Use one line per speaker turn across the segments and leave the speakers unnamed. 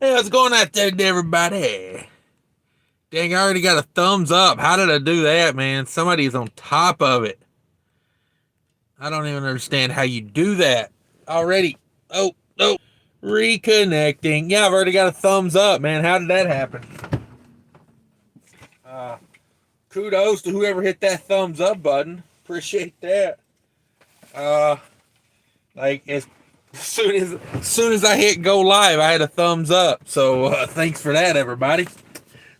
Hey, what's going out there, everybody? Dang, I already got a thumbs up. How did I do that, man? Somebody's on top of it. I don't even understand how you do that already. Oh, no. Reconnecting. Yeah, I've already got a thumbs up, man. How did that happen? Uh, Kudos to whoever hit that thumbs up button. Appreciate that. Uh, like as soon as I hit go live, I had a thumbs up. So thanks for that, everybody.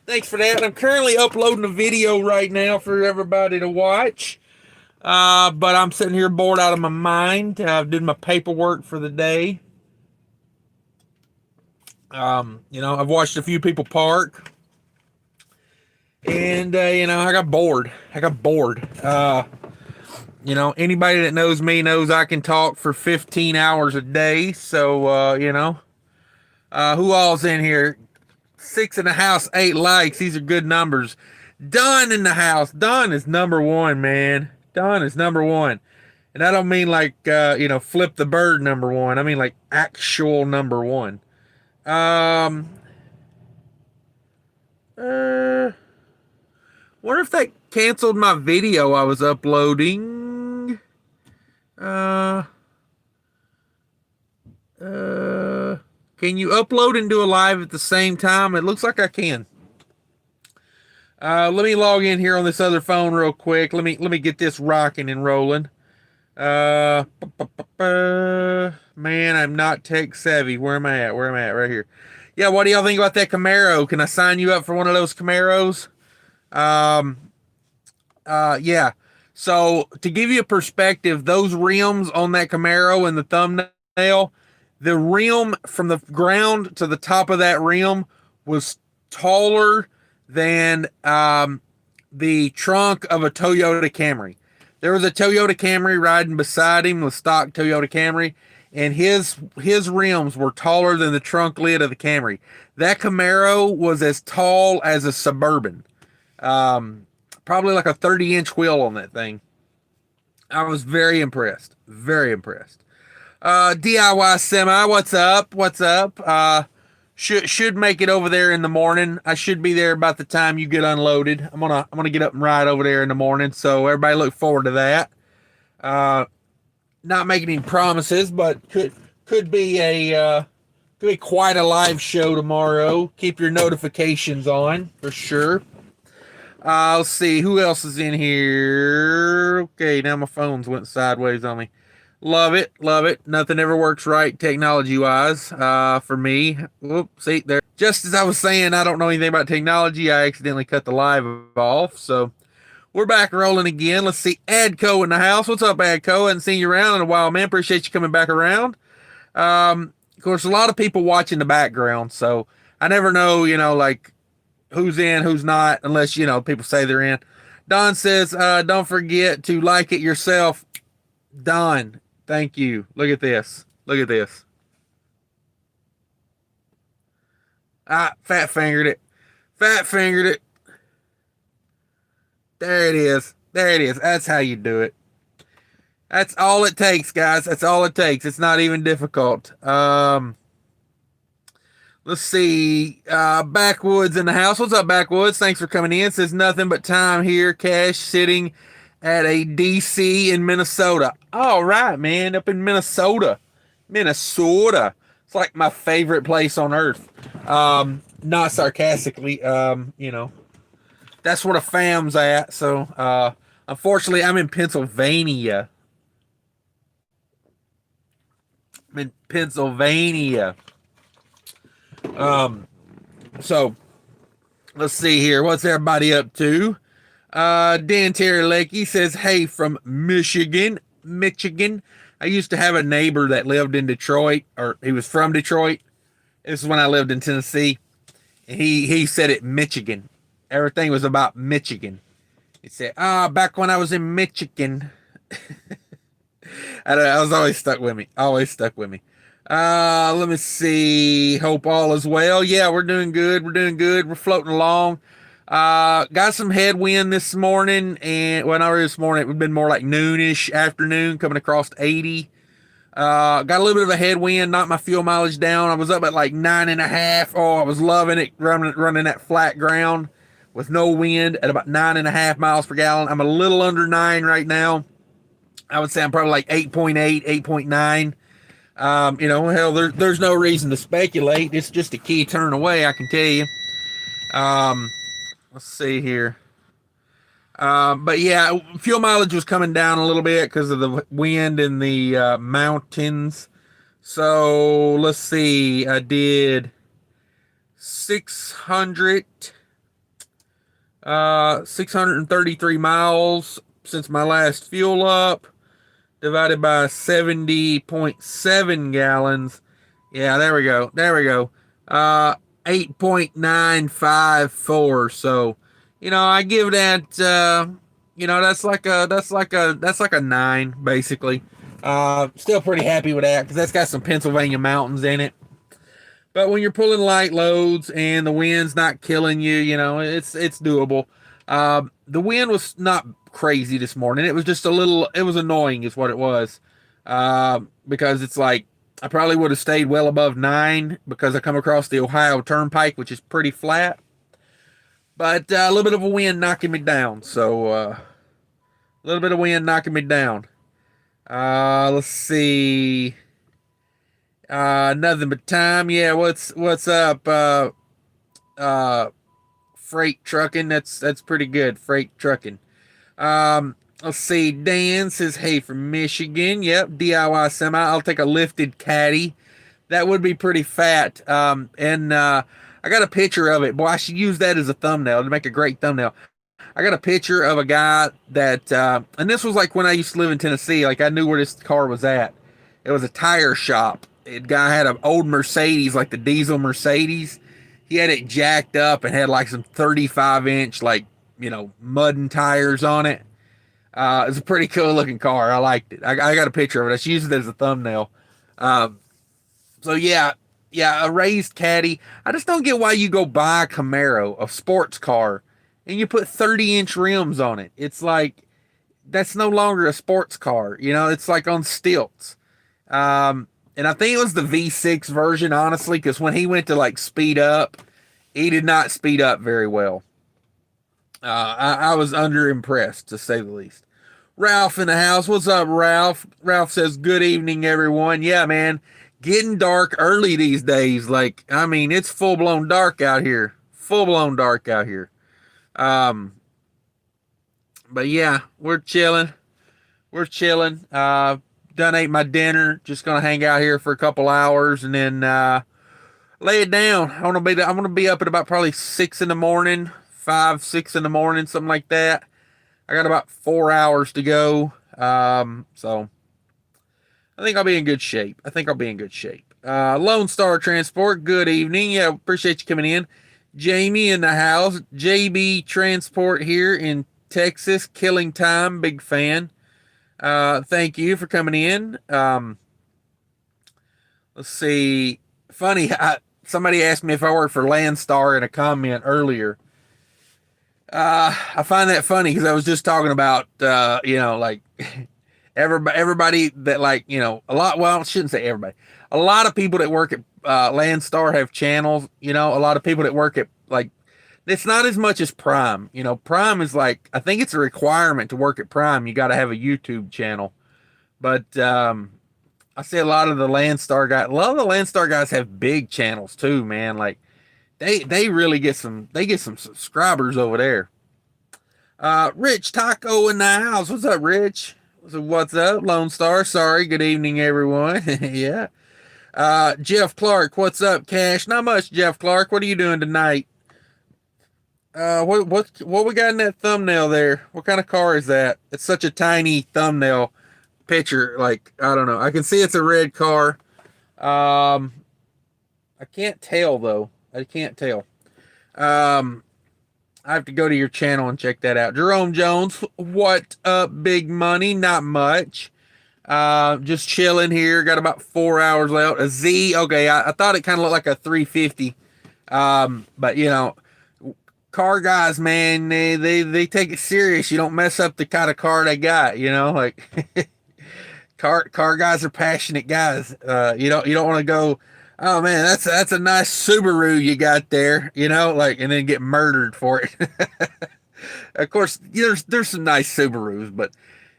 Thanks for that. I'm currently uploading a video right now for everybody to watch. But I'm sitting here bored out of my mind. I've did my paperwork for the day. I've watched a few people park, and I got bored. Anybody that knows me knows I can talk for 15 hours a day. So who all's in here? 6 in the house, 8 likes. These are good numbers. Don in the house. Don is number one, man. Don is number one. And I don't mean like, flip the bird number one. I mean like actual number one. Wonder if that canceled my video I was uploading. Can you upload and do a live at the same time? It looks like I can. Let me log in here on this other phone real quick. Let me get this rocking and rolling. Man, I'm not tech savvy. Where am I at? Right here. Yeah, what do y'all think about that Camaro? Can I sign you up for one of those Camaros? Yeah. So to give you a perspective, those rims on that Camaro in the thumbnail, the rim from the ground to the top of that rim was taller than the trunk of a Toyota Camry. There was a Toyota Camry riding beside him, the stock Toyota Camry, and his rims were taller than the trunk lid of the Camry. That Camaro was as tall as a Suburban. Probably like a 30-inch wheel on that thing. I was very impressed. Very impressed. DIY Semi, what's up? What's up? Should make it over there in the morning. I should be there about the time you get unloaded. I'm gonna get up and ride over there in the morning. So everybody look forward to that. Not making any promises, but could be quite a live show tomorrow. Keep your notifications on for sure. Let's see who else is in here. Okay, now my phone's went sideways on me. Love it, love it. Nothing ever works right technology-wise for me. Whoop, see, there. Just as I was saying, I don't know anything about technology. I accidentally cut the live off. So we're back rolling again. Let's see, Adco in the house. What's up, Adco? I haven't seen you around in a while, man. Appreciate you coming back around. Of course, a lot of people watching the background, so I never know, like who's in, who's not, unless, people say they're in. Don says, don't forget to like it yourself. Don, thank you. Look at this. Look at this. Fat fingered it. Fat fingered it. There it is. There it is. That's how you do it. That's all it takes, guys. That's all it takes. It's not even difficult. Let's see. Backwoods in the house. What's up, Backwoods? Thanks for coming in. Says nothing but time here. Cash sitting at a DC in Minnesota. All right, man. Up in Minnesota. Minnesota. It's like my favorite place on earth. Not sarcastically. That's where the fam's at. So, unfortunately, I'm in Pennsylvania. I'm in Pennsylvania. So let's see here. What's everybody up to? Dan Terry Lakey says, hey, from Michigan. I used to have a neighbor that lived in Detroit, or he was from Detroit. This is when I lived in Tennessee. And he said it Michigan. Everything was about Michigan. He said, back when I was in Michigan. I was always stuck with me. Always stuck with me. Let me see. Hope all is well. Yeah, we're doing good. We're doing good. We're floating along. Got some headwind this morning, and well, not really this morning. It would have been more like noonish, afternoon, coming across 80. Got a little bit of a headwind, knocked my fuel mileage down. I was up at like 9.5. Oh, I was loving it running that flat ground with no wind at about 9.5 miles per gallon. I'm a little under 9 right now. I would say I'm probably like 8.8, 8.9. Hell, there's no reason to speculate. It's just a key turn away, I can tell you. Let's see here. But yeah, fuel mileage was coming down a little bit because of the wind in the mountains. So let's see. I did 633 miles since my last fuel up, divided by 70.7 gallons. Yeah, there we go. 8.954. So, I give that, that's like a 9, basically. Still pretty happy with that because that's got some Pennsylvania mountains in it. But when you're pulling light loads and the wind's not killing you, it's doable. The wind was not crazy this morning. It was just it was annoying is what it was. Because it's like, I probably would have stayed well above 9 because I come across the Ohio Turnpike, which is pretty flat. But a little bit of a wind knocking me down. So, a little bit of wind knocking me down. Let's see. Nothing but time. Yeah, what's up? Freight trucking. That's pretty good. Freight trucking. Let's see. Dan says, hey, from Michigan. Yep, DIY semi. I'll take a lifted caddy. That would be pretty fat. And I got a picture of it. Boy, I should use that as a thumbnail to make a great thumbnail. I got a picture of a guy that, and this was like when I used to live in Tennessee. Like I knew where this car was at. It was a tire shop. The guy had an old Mercedes, like the diesel Mercedes. He had it jacked up and had like some 35-inch, like, mudden tires on it. It was a pretty cool looking car. I liked it. I got a picture of it. I should use it as a thumbnail. So yeah, a raised caddy. I just don't get why you go buy a Camaro, a sports car, and you put 30-inch rims on it. It's like, that's no longer a sports car. It's like on stilts. And I think it was the V6 version, honestly, because when he went to like speed up, he did not speed up very well. I was underimpressed, to say the least. Ralph in the house. What's up, Ralph? Ralph says, good evening, everyone. Yeah, man. Getting dark early these days. Like, I mean, it's full-blown dark out here. Full-blown dark out here. But yeah, we're chilling. Done ate my dinner. Just gonna hang out here for a couple hours and then lay it down. I'm gonna be up at about probably 6 in the morning, 5, 6 in the morning, something like that. I got about 4 hours to go. So I think I'll be in good shape. Lone Star Transport, good evening. Yeah, appreciate you coming in. Jamie in the house. JB Transport here in Texas, killing time, big fan. Thank you for coming in. Let's see. Funny, somebody asked me if I worked for Landstar in a comment earlier. I find that funny because I was just talking about, like everybody that like, a lot, well, I shouldn't say everybody. A lot of people that work at Landstar have channels, a lot of people that work at like, it's not as much as Prime. Prime is like, I think it's a requirement to work at Prime. You got to have a YouTube channel. But I see a lot of the Landstar guys have big channels too, man. Like they really get some subscribers over there. Rich Taco in the house. What's up, Rich? What's up, Lone Star? Sorry. Good evening, everyone. Yeah. Jeff Clark. What's up, Cash? Not much, Jeff Clark. What are you doing tonight? What we got in that thumbnail there? What kind of car is that? It's such a tiny thumbnail picture. Like, I don't know. I can see it's a red car. I can't tell though. I have to go to your channel and check that out. Jerome Jones, what up, big money? Not much. Just chilling here. Got about 4 hours left. A Z. Okay, I thought it kind of looked like a 350. But car guys, man, they take it serious. You don't mess up the kind of car they got, like car guys are passionate guys. You don't want to go, oh man, that's a nice Subaru you got there, like, and then get murdered for it. Of course, there's some nice Subarus, but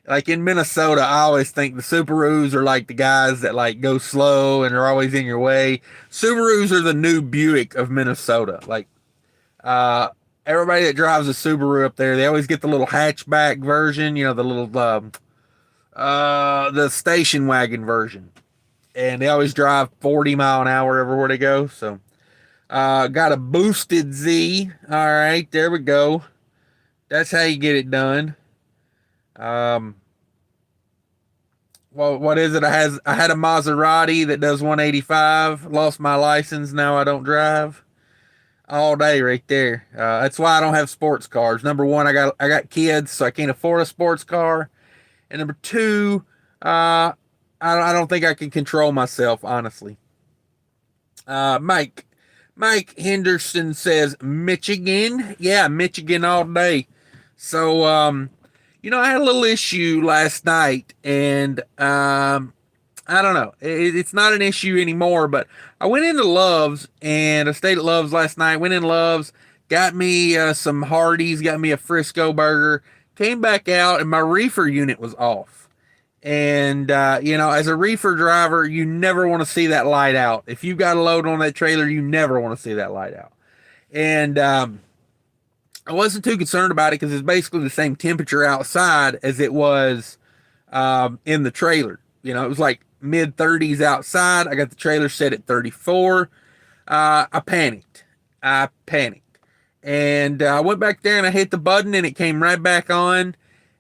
like in Minnesota, I always think the Subarus are like the guys that like go slow and are always in your way. Subarus are the new Buick of Minnesota. Like, everybody that drives a Subaru up there, they always get the little hatchback version, the little the station wagon version, and they always drive 40 mile an hour everywhere they go. So, got a boosted Z. All right, there we go. That's how you get it done. Well, what is it? I had a Maserati that does 185. Lost my license. Now I don't drive. All day right there. That's why I don't have sports cars. Number one, I got kids, so I can't afford a sports car. And number two, I don't think I can control myself, honestly. Mike Henderson says Michigan. Yeah, Michigan all day. So, I had a little issue last night, and I don't know. It's not an issue anymore, but I went into Love's, and I stayed at Love's last night. Went in Love's, got me some Hardee's, got me a Frisco burger, came back out, and my reefer unit was off. And, as a reefer driver, you never want to see that light out. If you've got a load on that trailer, you never want to see that light out. And I wasn't too concerned about it because it's basically the same temperature outside as it was in the trailer. It was like mid 30s outside. I got the trailer set at 34. I panicked. And I went back there and I hit the button and it came right back on.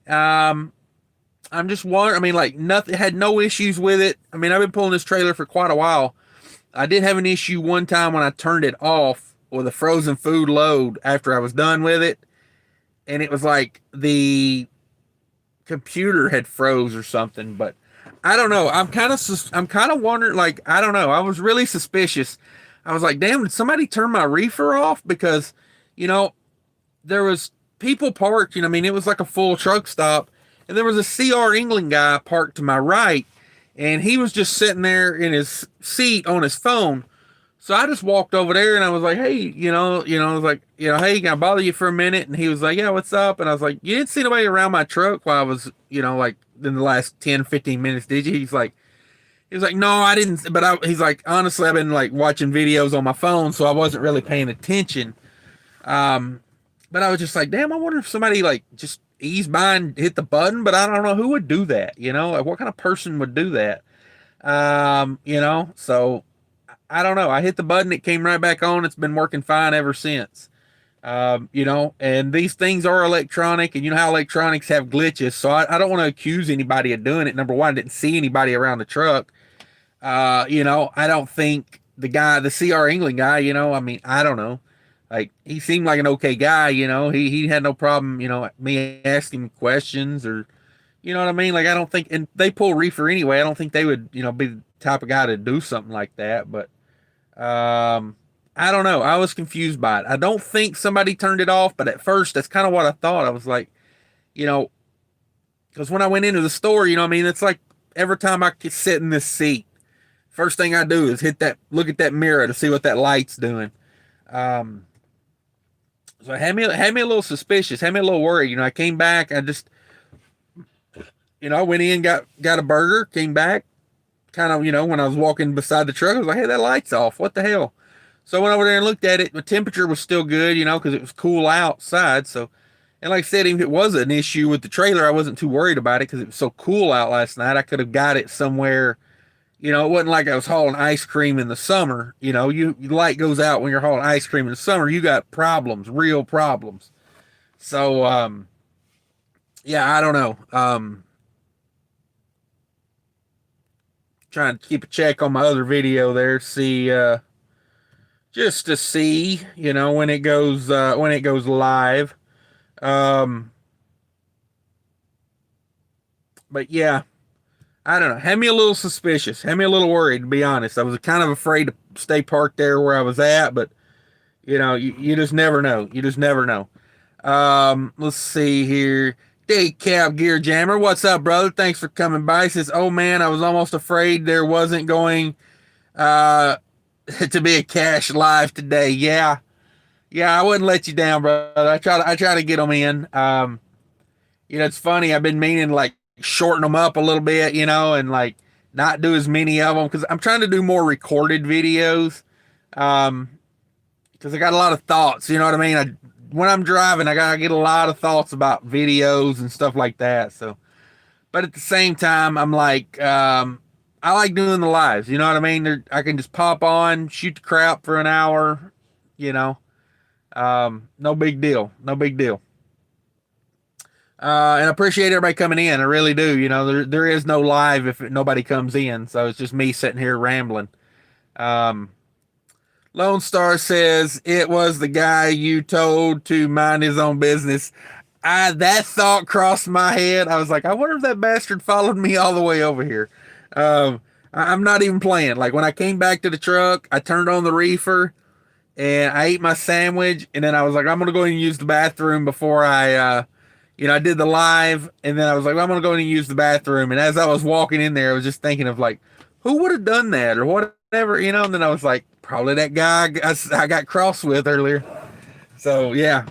I'm just wondering, nothing, had no issues with it. I've been pulling this trailer for quite a while. I did have an issue one time when I turned it off with a frozen food load after I was done with it. And it was like the computer had froze or something, but I don't know. I'm kind of wondering, I don't know. I was really suspicious. I was like, damn, did somebody turn my reefer off? Because, there was people parked, it was like a full truck stop. And there was a CR England guy parked to my right. And he was just sitting there in his seat on his phone. So I just walked over there and I was like, hey, I was like, hey, can I bother you for a minute? And he was like, yeah, what's up? And I was like, you didn't see nobody around my truck while I was, like in the last 10, 15 minutes, did you? He was like, no, I didn't. But he's like, honestly, I've been like watching videos on my phone, so I wasn't really paying attention. But I was just like, damn, I wonder if somebody like just eased by and hit the button, but I don't know who would do that. Like what kind of person would do that? So I don't know. I hit the button, it came right back on. It's been working fine ever since. And these things are electronic, and you know how electronics have glitches. So I don't want to accuse anybody of doing it. Number one, I didn't see anybody around the truck. I don't think the CR England guy, I don't know. Like, he seemed like an okay guy, he had no problem, me asking questions or, you know what I mean? Like, I don't think, and they pull reefer anyway. I don't think they would, be the type of guy to do something like that. But, I don't know. I was confused by it. I don't think somebody turned it off, but at first, that's kind of what I thought. I was like, because when I went into the store, it's like every time I could sit in this seat, first thing I do is look at that mirror to see what that light's doing. So it had me a little suspicious, had me a little worried. I came back, I just, I went in, got a burger, came back, kind of, when I was walking beside the truck, I was like, hey, that light's off. What the hell? So I went over there and looked at it. The temperature was still good, because it was cool outside. So, and like I said, even if it was an issue with the trailer, I wasn't too worried about it because it was so cool out last night. I could have got it somewhere. It wasn't like I was hauling ice cream in the summer. Your light goes out when you're hauling ice cream in the summer. You got problems, real problems. So, yeah, I don't know. Trying to keep a check on my other video there, just to see, when it goes live. But yeah. I don't know. Had me a little suspicious. Had me a little worried, to be honest. I was kind of afraid to stay parked there where I was at, but, you just never know. You just never know. Let's see here. Day Cab Gear Jammer, what's up, brother? Thanks for coming by. He says, oh man, I was almost afraid there wasn't going uh, to be a cash live today. Yeah, I wouldn't let you down, brother. I try to get them in. It's funny. I've been meaning like shorten them up a little bit, and like not do as many of them because I'm trying to do more recorded videos. Because I got a lot of thoughts. You know what I mean? When I'm driving, I gotta get a lot of thoughts about videos and stuff like that. So, but at the same time, I'm like, I like doing the lives. You know what I mean? I can just pop on, shoot the crap for an hour. No big deal. No big deal. And I appreciate everybody coming in. I really do. There is no live if nobody comes in. So it's just me sitting here rambling. Lone Star says it was the guy you told to mind his own business. That thought crossed my head. I was like, I wonder if that bastard followed me all the way over here. I'm not even playing. Like when I came back to the truck, I turned on the reefer and I ate my sandwich. And then I was like, I'm going to go and use the bathroom before I did the live. And then I was like, well, I'm going to go and use the bathroom. And as I was walking in there, I was just thinking of like, who would have done that or whatever, and then I was like, probably that guy I got cross with earlier. So yeah,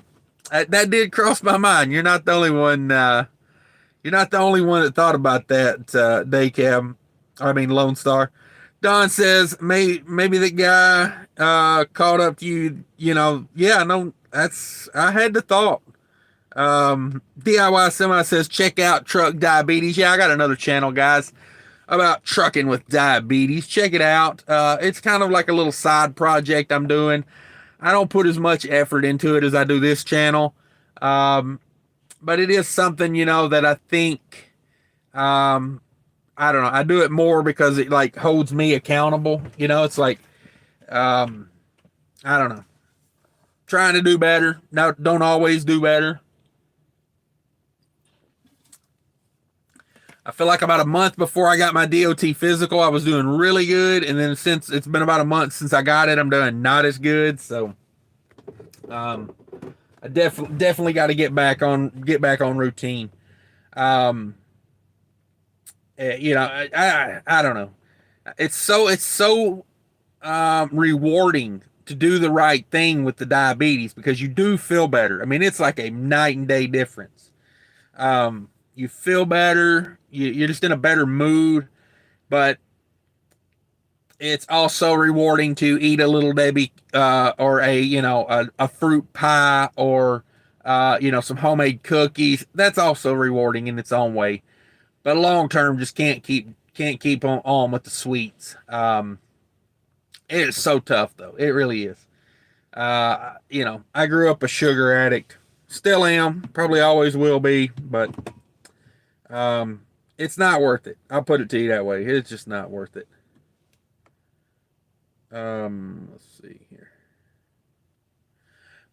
that did cross my mind. You're not the only one. You're not the only one that thought about that, Day Cab. I mean, Lone Star. Don says maybe the guy caught up to you. Yeah, no, I had the thought. DIY Semi says check out Truck Diabetes. Yeah, I got another channel, guys, about trucking with diabetes. Check it out. It's kind of like a little side project I'm doing. I don't put as much effort into it as I do this channel. But it is something, that I think, I don't know. I do it more because it like holds me accountable. It's like, I don't know. Trying to do better. Now, don't always do better. I feel like about a month before I got my DOT physical, I was doing really good. And then since it's been about a month since I got it, I'm doing not as good. So, I definitely got to get back on routine. I don't know. It's so rewarding to do the right thing with the diabetes because you do feel better. I mean, it's like a night and day difference. You feel better. You're just in a better mood, but it's also rewarding to eat a Little Debbie or a fruit pie or some homemade cookies. That's also rewarding in its own way. But long term, just can't keep on with the sweets. It is so tough though. It really is. I grew up a sugar addict. Still am. Probably always will be. But it's not worth it. I'll put it to you that way. It's just not worth it. Let's see here.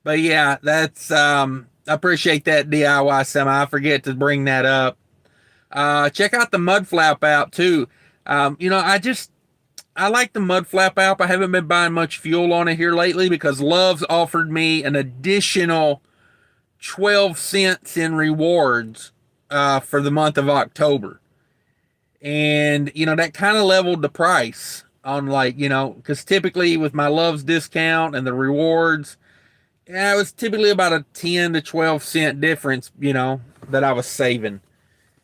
But yeah, that's I appreciate that DIY Semi. I forget to bring that up. Check out the Mud Flap app too. I like the Mud Flap app. I haven't been buying much fuel on it here lately because Love's offered me an additional 12 cents in rewards for the month of October. And, that kind of leveled the price on because typically with my Love's discount and the rewards, it was typically about a 10 to 12 cent difference, that I was saving.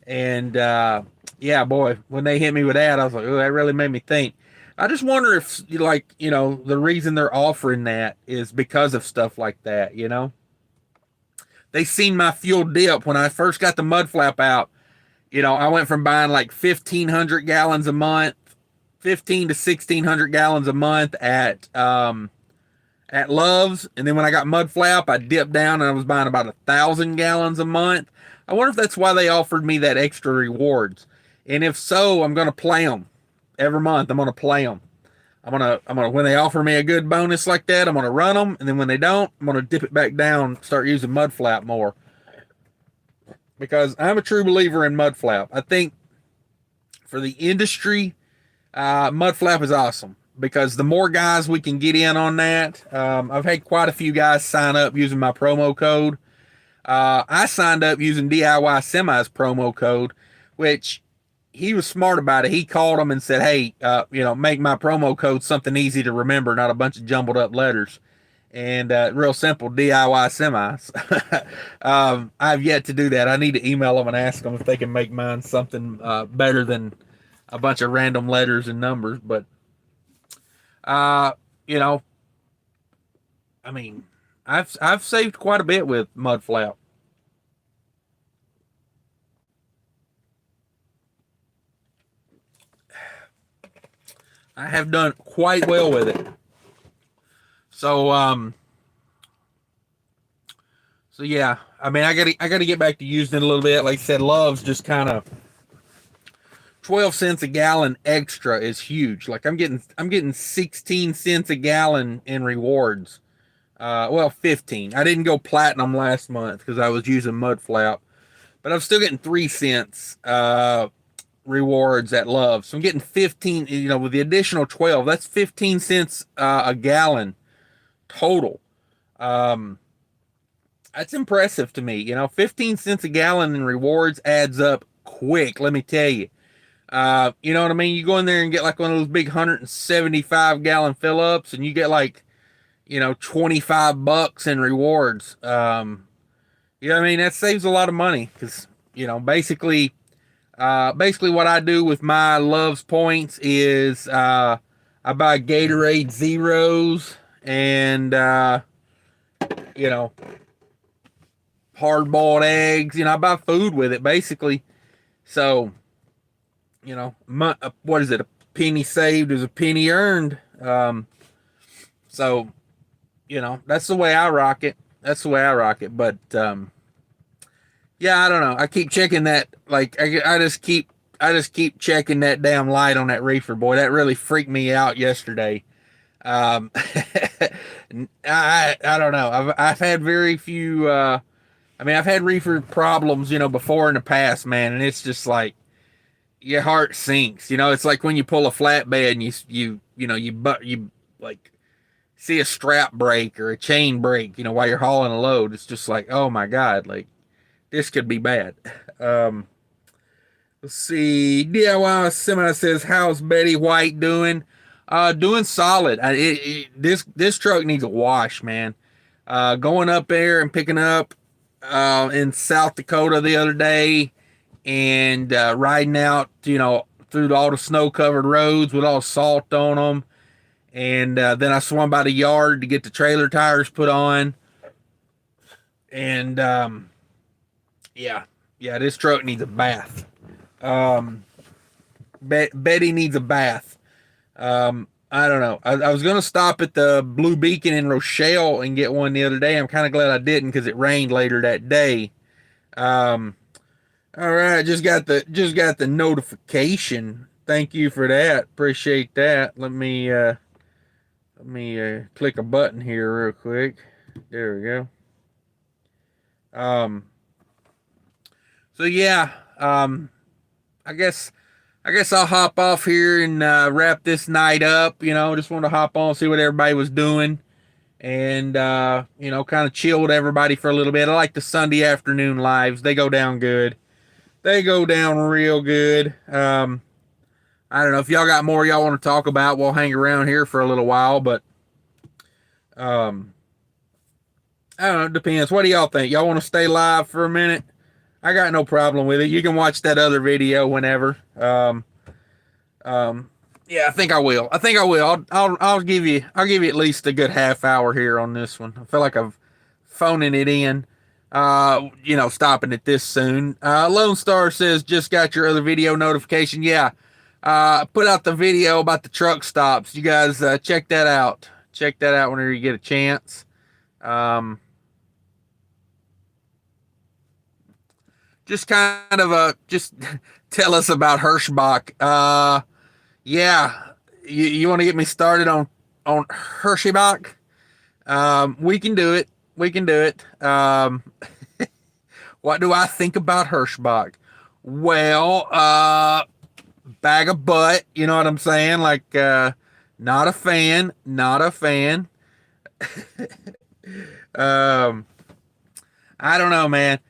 And, yeah, boy, when they hit me with that, I was like, oh, that really made me think. I just wonder if, the reason they're offering that is because of stuff like that, They seen my fuel dip when I first got the Mud Flap out. I went from buying like 1,500 gallons a month, 15 to 1,600 gallons a month at Love's. And then when I got Mud Flap, I dipped down and I was buying about 1,000 gallons a month. I wonder if that's why they offered me that extra rewards. And if so, I'm going to play them every month. I'm going to play them. I'm going to, when they offer me a good bonus like that, I'm going to run them. And then when they don't, I'm going to dip it back down, start using Mud Flap more. Because I'm a true believer in Mud Flap. I think for the industry, Mud Flap is awesome. Because the more guys we can get in on that, I've had quite a few guys sign up using my promo code. I signed up using DIY Semi's promo code, which he was smart about it. He called them and said, "Hey, make my promo code something easy to remember, not a bunch of jumbled up letters." And real simple, DIY semis. I've yet to do that. I need to email them and ask them if they can make mine something better than a bunch of random letters and numbers. But uh, you know, I mean, I've saved quite a bit with mud flap. I have done quite well with it. So so yeah, I mean, I gotta get back to using it a little bit. Like I said, Love's just kind of 12 cents a gallon extra is huge. Like I'm getting 16 cents a gallon in rewards. Well, 15. I didn't go platinum last month because I was using mud flap, but I'm still getting 3 cents rewards at Love. So I'm getting 15, with the additional 12, that's 15 cents a gallon total. Um, that's impressive to me. 15 cents a gallon in rewards adds up quick, let me tell you. You know what I mean? You go in there and get like one of those big 175 gallon fill ups and you get like, $25 in rewards. You know what I mean? That saves a lot of money because, basically what I do with my Love's points is, I buy Gatorade Zeros and, you know, hard boiled eggs. I buy food with it basically. So, what is it? A penny saved is a penny earned. So, that's the way I rock it. That's the way I rock it. But, yeah, I don't know. I keep checking that. Like, I just keep checking that damn light on that reefer, boy. That really freaked me out yesterday. I don't know. I've had very few. I mean, I've had reefer problems, before in the past, man, and it's just like your heart sinks. It's like when you pull a flatbed and you like see a strap break or a chain break, while you're hauling a load. It's just like, oh my god, like this could be bad. Um, let's see. DIY Semi says, "How's Betty White doing?" Doing solid. This truck needs a wash, man. Going up there and picking up in South Dakota the other day and riding out, through all the snow covered roads with all salt on them. And then I swung by the yard to get the trailer tires put on. And yeah, this truck needs a bath. Betty needs a bath. I don't know. I was going to stop at the Blue Beacon in Rochelle and get one the other day. I'm kind of glad I didn't because it rained later that day. All right, just got the notification. Thank you for that. Appreciate that. Let me click a button here real quick. There we go. So yeah, I guess I'll hop off here and wrap this night up. Just want to hop on, see what everybody was doing, and kind of chill with everybody for a little bit. I like the Sunday afternoon lives; they go down good. They go down real good. I don't know if y'all got more y'all want to talk about. We'll hang around here for a little while, but I don't know. It depends. What do y'all think? Y'all want to stay live for a minute? I got no problem with it. You can watch that other video whenever. Yeah, I think I will. I'll give you at least a good half hour here on this one. I feel like I'm phoning it in. Stopping it this soon. Lone Star says, just got your other video notification. Yeah. Put out the video about the truck stops. You guys, check that out. Check that out whenever you get a chance. Just kind of just tell us about Hirschbach. Yeah, you want to get me started on Hirschbach? We can do it. We can do it. What do I think about Hirschbach? Well, bag of butt. You know what I'm saying? Like, not a fan. Not a fan. um, I don't know, man.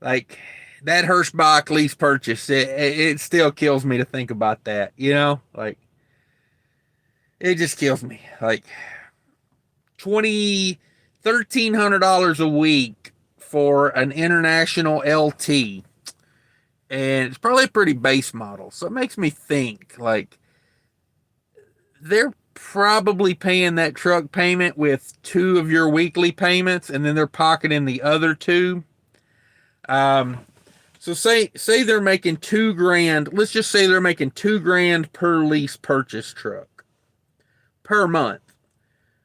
Like that Hirschbach lease purchase, it still kills me to think about that. You know, like it just kills me. Like twenty, $1,300 a week for an international LT, and it's probably a pretty base model. So it makes me think like they're probably paying that truck payment with two of your weekly payments, and then they're pocketing the other two. So say they're making $2,000. Let's just say they're making $2,000 per lease purchase truck per month.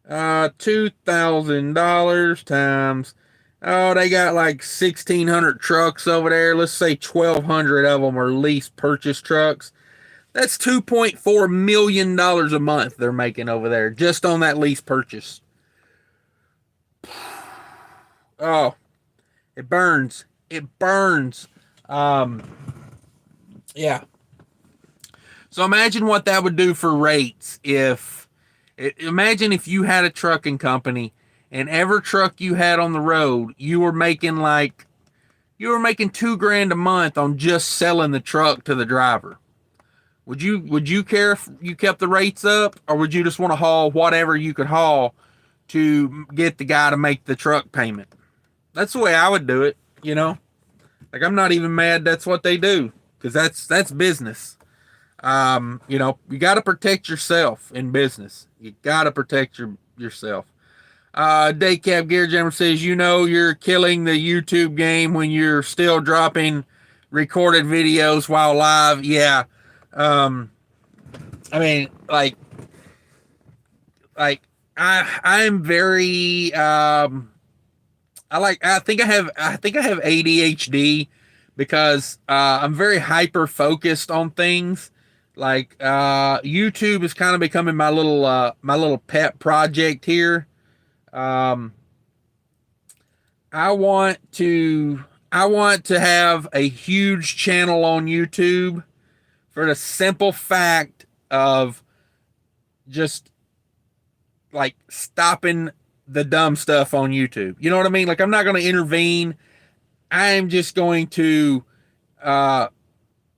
$2,000 times. Oh, they got like 1,600 trucks over there. Let's say 1,200 of them are lease purchase trucks. That's $2.4 million a month they're making over there just on that lease purchase. Oh, it burns. It burns. Yeah. So imagine what that would do for rates imagine if you had a trucking company and every truck you had on the road, you were making $2,000 a month on just selling the truck to the driver. Would you care if you kept the rates up, or would you just want to haul whatever you could haul to get the guy to make the truck payment? That's the way I would do it, you know? Like I'm not even mad that's what they do, because that's business. You know, you got to protect yourself in business. You got to protect yourself. Daycap Gear Jammer says, you know, you're killing the YouTube game when you're still dropping recorded videos while live. Yeah. I mean, like I'm very, I think I have ADHD because, I'm very hyper focused on things. Like, YouTube is kind of becoming my little pet project here. I want to have a huge channel on YouTube for the simple fact of just like stopping the dumb stuff on YouTube. You know what I mean? Like I'm not going to intervene. I'm just going to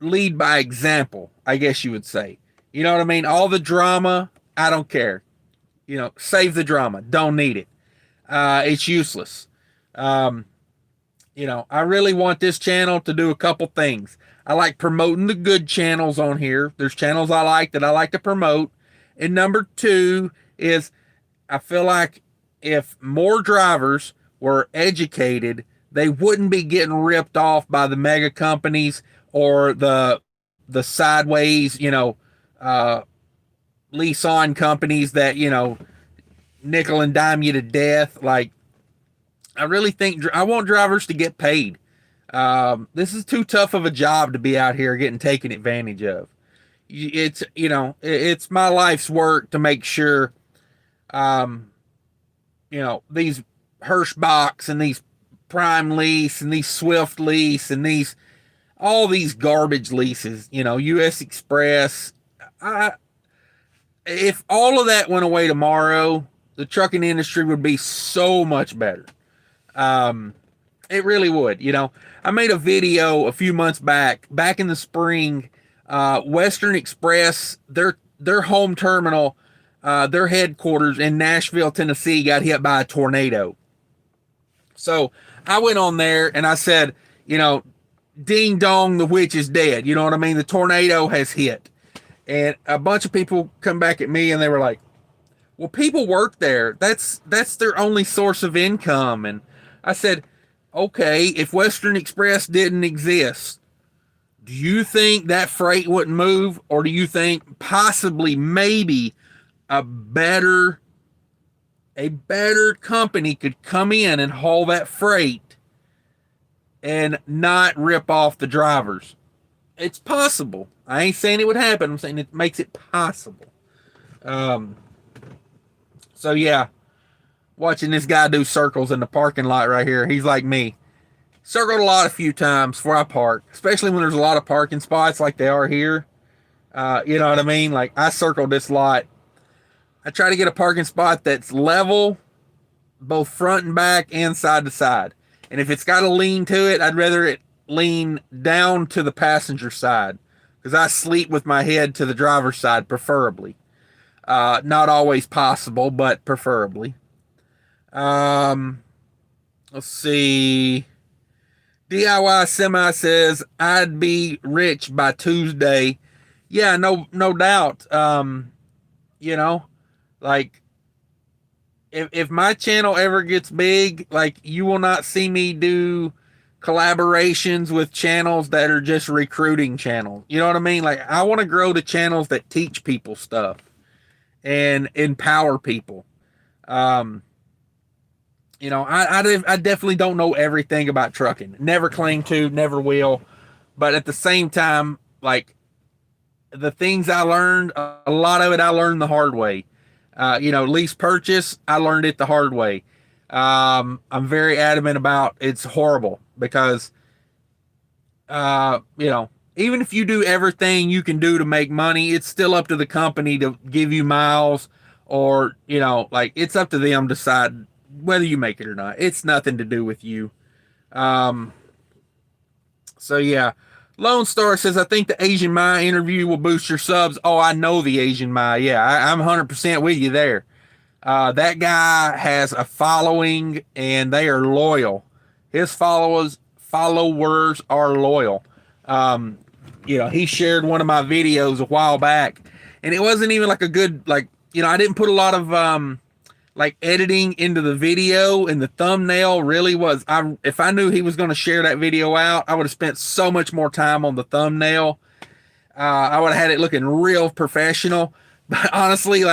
lead by example, I guess you would say. You know what I mean? All the drama, I don't care. You know, save the drama. Don't need it. It's useless. You know, I really want this channel to do a couple things. I like promoting the good channels on here. There's channels I like that I like to promote. And number two is I feel like if more drivers were educated, they wouldn't be getting ripped off by the mega companies or the sideways, you know, lease on companies that, you know, nickel and dime you to death. Like, I really think I want drivers to get paid. This is too tough of a job to be out here getting taken advantage of. It's, you know, it's my life's work to make sure, you know, these Hirschbachs and these Prime Lease and these Swift Lease and all these garbage leases, you know, US Express. If all of that went away tomorrow, the trucking industry would be so much better. It really would. You know, I made a video a few months back in the spring. Western Express, their home terminal, their headquarters in Nashville, Tennessee, got hit by a tornado. So I went on there and I said, you know, ding dong, the witch is dead. You know what I mean? The tornado has hit. And a bunch of people come back at me and they were like, well, people work there. That's their only source of income. And I said, okay, if Western Express didn't exist, do you think that freight wouldn't move? Or do you think possibly maybe a better company could come in and haul that freight and not rip off the drivers? It's possible. I ain't saying it would happen. I'm saying it makes it possible. So yeah, watching this guy do circles in the parking lot right here. He's like me. Circled a lot a few times before I park, especially when there's a lot of parking spots like they are here. You know what I mean? Like I circled this lot. I try to get a parking spot that's level, both front and back and side to side. And if it's got a lean to it, I'd rather it lean down to the passenger side because I sleep with my head to the driver's side, preferably. Not always possible, but preferably. Let's see. DIY Semi says I'd be rich by Tuesday. Yeah, no doubt. You know, like if my channel ever gets big, like you will not see me do collaborations with channels that are just recruiting channels. You know what I mean? Like I want to grow the channels that teach people stuff and empower people. I definitely don't know everything about trucking. Never claim to, never will. But at the same time, like the things I learned, a lot of it I learned the hard way. Lease purchase, I learned it the hard way. I'm very adamant about it's horrible because, even if you do everything you can do to make money, it's still up to the company to give you miles or, it's up to them to decide whether you make it or not. It's nothing to do with you. So yeah. Lone Star says, I think the Asian Mai interview will boost your subs. Oh, I know the Asian Mai. Yeah, I'm 100% with you there. That guy has a following and they are loyal. His followers are loyal. He shared one of my videos a while back and it wasn't even like a good, I didn't put a lot of, editing into the video, and the thumbnail really was, if I knew he was going to share that video out, I would have spent so much more time on the thumbnail. I would have had it looking real professional, but honestly,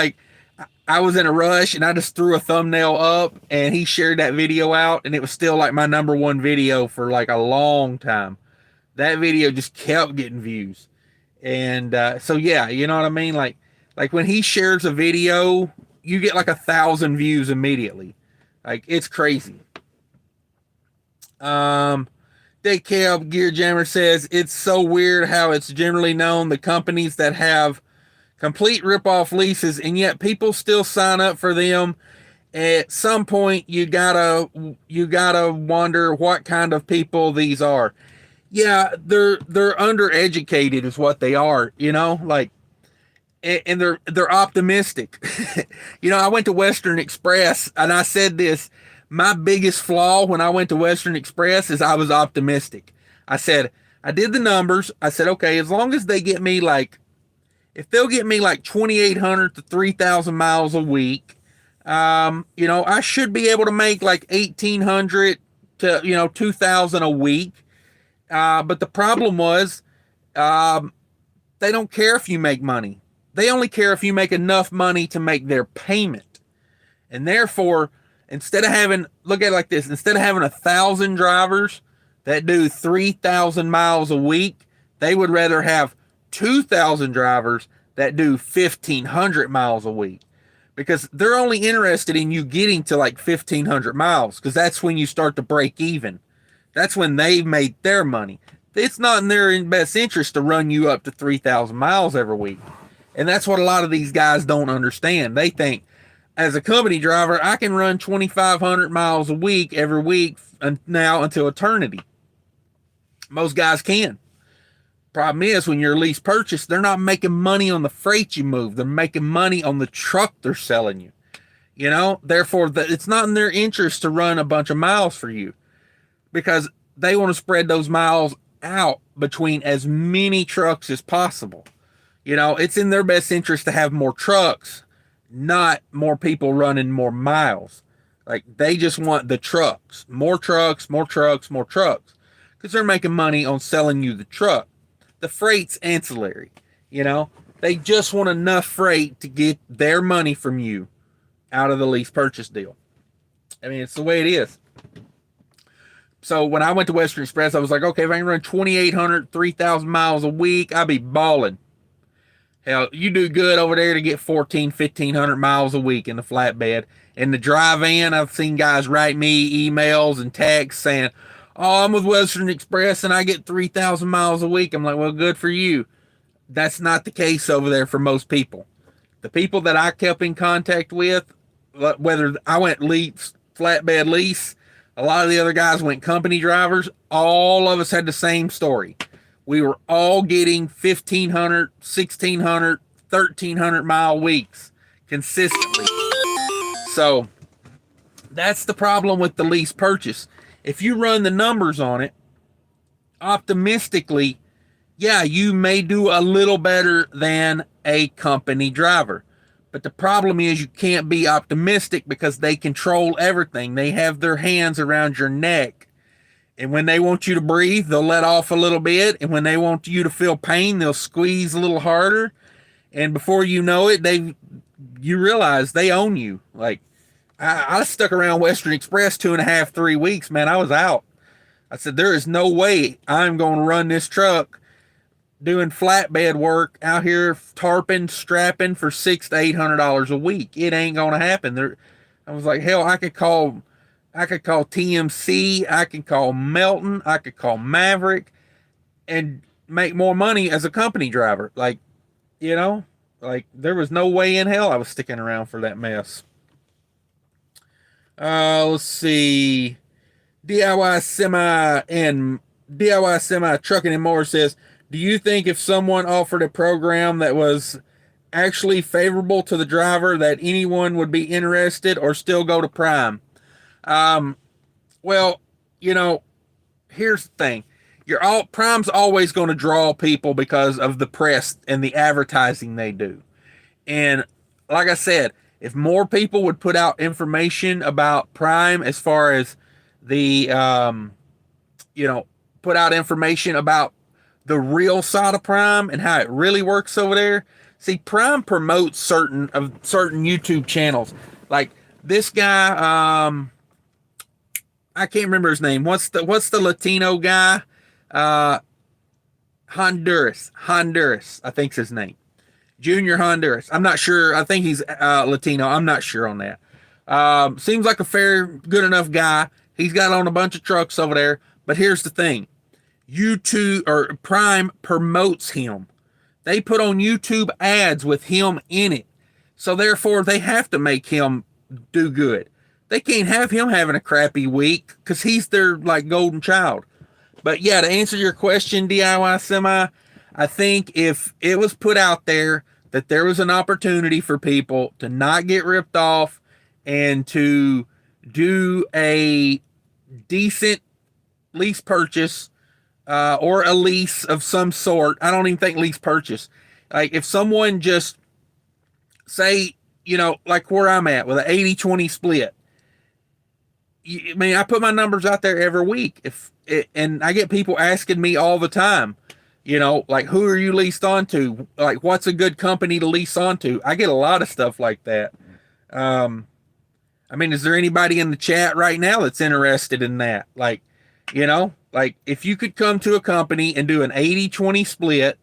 I was in a rush and I just threw a thumbnail up and he shared that video out and it was still like my number one video for like a long time. That video just kept getting views. And so yeah, you know what I mean? Like when he shares a video, you get like 1,000 views immediately. Like it's crazy. Daycab Gear Jammer says it's so weird how it's generally known the companies that have complete rip-off leases and yet people still sign up for them. At some point you gotta wonder what kind of people these are. Yeah, they're undereducated is what they are, and they're optimistic. I went to Western Express and I said this, my biggest flaw when I went to Western Express is I was optimistic. I said, I did the numbers. I said, okay, as long as they get me if they'll get me 2,800 to 3,000 miles a week, I should be able to make 1,800 to, 2,000 a week. But the problem was, they don't care if you make money. They only care if you make enough money to make their payment. And therefore, instead of having 1,000 drivers that do 3,000 miles a week, they would rather have 2,000 drivers that do 1,500 miles a week. Because they're only interested in you getting to 1,500 miles, because that's when you start to break even. That's when they've made their money. It's not in their best interest to run you up to 3,000 miles every week. And that's what a lot of these guys don't understand. They think, as a company driver, I can run 2,500 miles a week every week now until eternity. Most guys can. Problem is, when you're lease purchase, they're not making money on the freight you move. They're making money on the truck they're selling you. Therefore, it's not in their interest to run a bunch of miles for you because they want to spread those miles out between as many trucks as possible. It's in their best interest to have more trucks, not more people running more miles. They just want the trucks, more trucks, more trucks, more trucks, because they're making money on selling you the truck. The freight's ancillary, they just want enough freight to get their money from you out of the lease purchase deal. I mean, it's the way it is. So when I went to Western Express, I was like, okay, if I can run 2,800, 3,000 miles a week, I'll be balling. Hell, you do good over there to get 1,500 miles a week in the flatbed. In the dry van, I've seen guys write me emails and texts saying, oh, I'm with Western Express and I get 3,000 miles a week. I'm like, well, good for you. That's not the case over there for most people. The people that I kept in contact with, whether I went flatbed lease, A lot of the other guys went company drivers. All of us had the same story. We were all getting 1,500, 1,600, 1,300 mile weeks consistently. So that's the problem with the lease purchase. If you run the numbers on it, optimistically, yeah, you may do a little better than a company driver. But the problem is you can't be optimistic because they control everything. They have their hands around your neck. And when they want you to breathe, they'll let off a little bit. And when they want you to feel pain, they'll squeeze a little harder. And before you know it, you realize they own you. Like, I stuck around Western Express 2.5, 3 weeks, man. I was out. I said, there is no way I'm going to run this truck doing flatbed work out here, tarping, strapping for $600 to $800 a week. It ain't going to happen. I was like, hell, I could call TMC, I could call Melton, I could call Maverick, and make more money as a company driver. Like, there was no way in hell I was sticking around for that mess. Let's see. DIY Semi Trucking and More says, do you think if someone offered a program that was actually favorable to the driver that anyone would be interested or still go to Prime? Well, here's the thing. Prime's always going to draw people because of the press and the advertising they do. And like I said, if more people would put out information about Prime as far as the, put out information about the real side of Prime and how it really works over there. See, Prime promotes certain YouTube channels. Like this guy, I can't remember his name. What's the Latino guy? Honduras, I think's his name. Junior Honduras. I'm not sure. I think he's Latino. I'm not sure on that. Seems like a good enough guy. He's got on a bunch of trucks over there. But here's the thing. YouTube or Prime promotes him. They put on YouTube ads with him in it. So therefore they have to make him do good. They can't have him having a crappy week because he's their like golden child. But yeah, to answer your question, DIY Semi, I think if it was put out there that there was an opportunity for people to not get ripped off and to do a decent lease purchase or a lease of some sort. I don't even think lease purchase. Like if someone just say, like where I'm at with an 80-20 split. I mean, I put my numbers out there every week. And I get people asking me all the time, like who are you leased onto? Like what's a good company to lease onto? I get a lot of stuff like that. I mean, is there anybody in the chat right now that's interested in that? Like, like if you could come to a company and do an 80-20 split,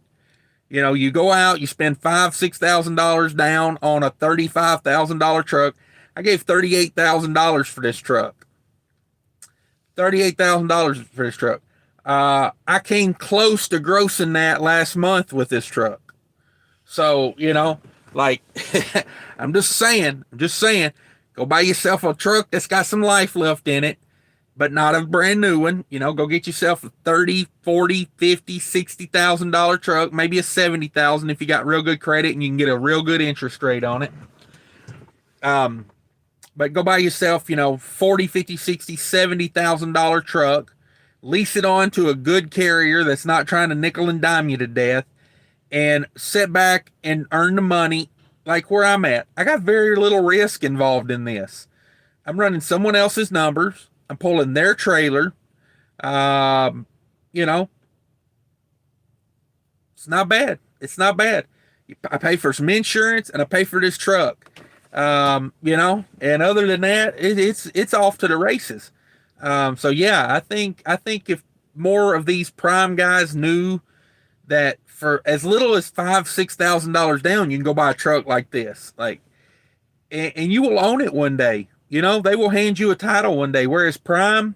you go out, you spend $5,000-$6,000 down on a $35,000 truck. I gave $38,000 for this truck. $38,000 for this truck. I came close to grossing that last month with this truck. So, like, I'm just saying, go buy yourself a truck that's got some life left in it, but not a brand new one. Go get yourself a $30,000, $40,000, $50,000, $60,000 truck, maybe a $70,000 if you got real good credit and you can get a real good interest rate on it. But go buy yourself, $40,000, $50,000, $60,000, $70,000 truck, lease it on to a good carrier that's not trying to nickel and dime you to death, and sit back and earn the money like where I'm at. I got very little risk involved in this. I'm running someone else's numbers. I'm pulling their trailer. It's not bad. It's not bad. I pay for some insurance and I pay for this truck. And other than that, it's off to the races. So yeah, I think if more of these Prime guys knew that for as little as $5,000-$6,000 down, you can go buy a truck like this, and you will own it one day. They will hand you a title one day. Whereas Prime,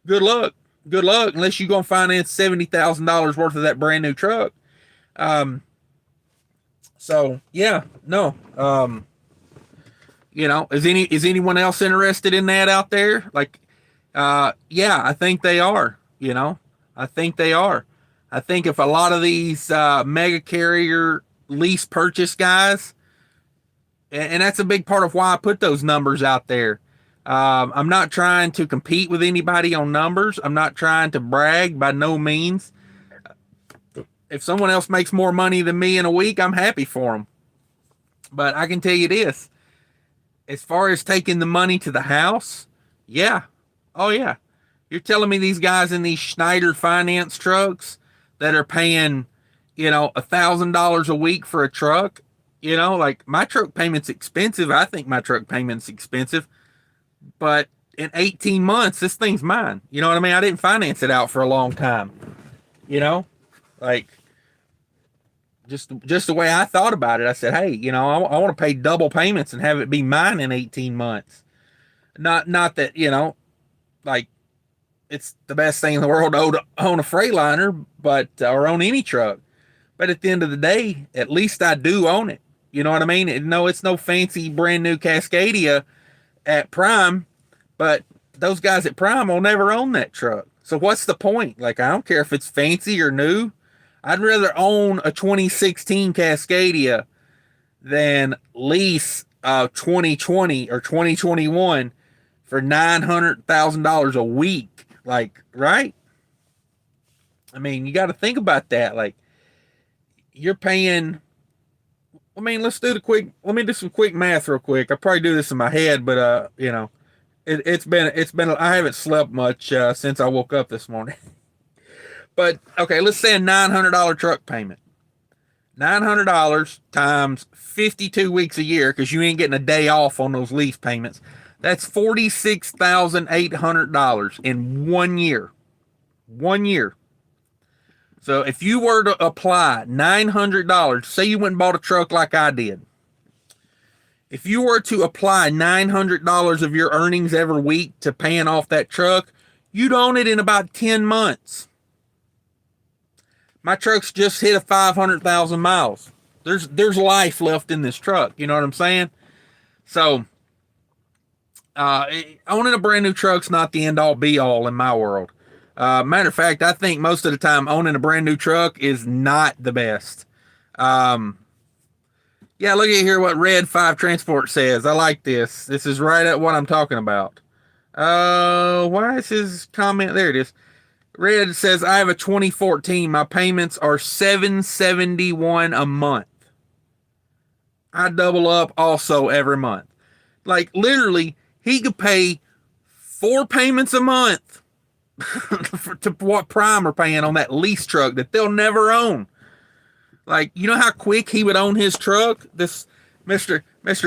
good luck, unless you're gonna finance $70,000 worth of that brand new truck. So yeah, no. Is anyone else interested in that out there? Like, yeah, I think they are. I think they are. I think if a lot of these mega carrier lease purchase guys, and that's a big part of why I put those numbers out there. I'm not trying to compete with anybody on numbers. I'm not trying to brag by no means. If someone else makes more money than me in a week, I'm happy for them. But I can tell you this, as far as taking the money to the house, yeah. Oh, yeah. You're telling me these guys in these Schneider finance trucks that are paying, $1,000 a week for a truck, like my truck payment's expensive. I think my truck payment's expensive, but in 18 months, this thing's mine. You know what I mean? I didn't finance it out for a long time, like just the way I thought about it. I said, hey, I want to pay double payments and have it be mine in 18 months. Not that, like it's the best thing in the world to own a Freightliner, but or own any truck. But at the end of the day, at least I do own it. You know what I mean? No, it's no fancy brand new Cascadia at Prime, but those guys at Prime will never own that truck. So what's the point? Like, I don't care if it's fancy or new. I'd rather own a 2016 Cascadia than lease a 2020 or 2021 for $900,000 a week. Like, right? I mean, you got to think about that. Like, you're paying. I mean, let me do some quick math real quick. I probably do this in my head, but it's been. I haven't slept much since I woke up this morning. But okay, let's say a $900 truck payment. $900 times 52 weeks a year, because you ain't getting a day off on those lease payments. That's $46,800 in 1 year. 1 year. So if you were to apply $900, say you went and bought a truck like I did. If you were to apply $900 of your earnings every week to paying off that truck, you'd own it in about 10 months. My truck's just hit 500,000 miles. There's life left in this truck. You know what I'm saying? So, owning a brand new truck's not the end all be all in my world. Matter of fact, I think most of the time owning a brand new truck is not the best. Yeah, look at here what Red 5 Transport says. I like this. This is right at what I'm talking about. Why is his comment? There it is. Red says, I have a 2014. My payments are $771 a month. I double up also every month. Like, literally, he could pay 4 payments a month to what Prime are paying on that lease truck that they'll never own. Like, you know how quick he would own his truck? This Mr.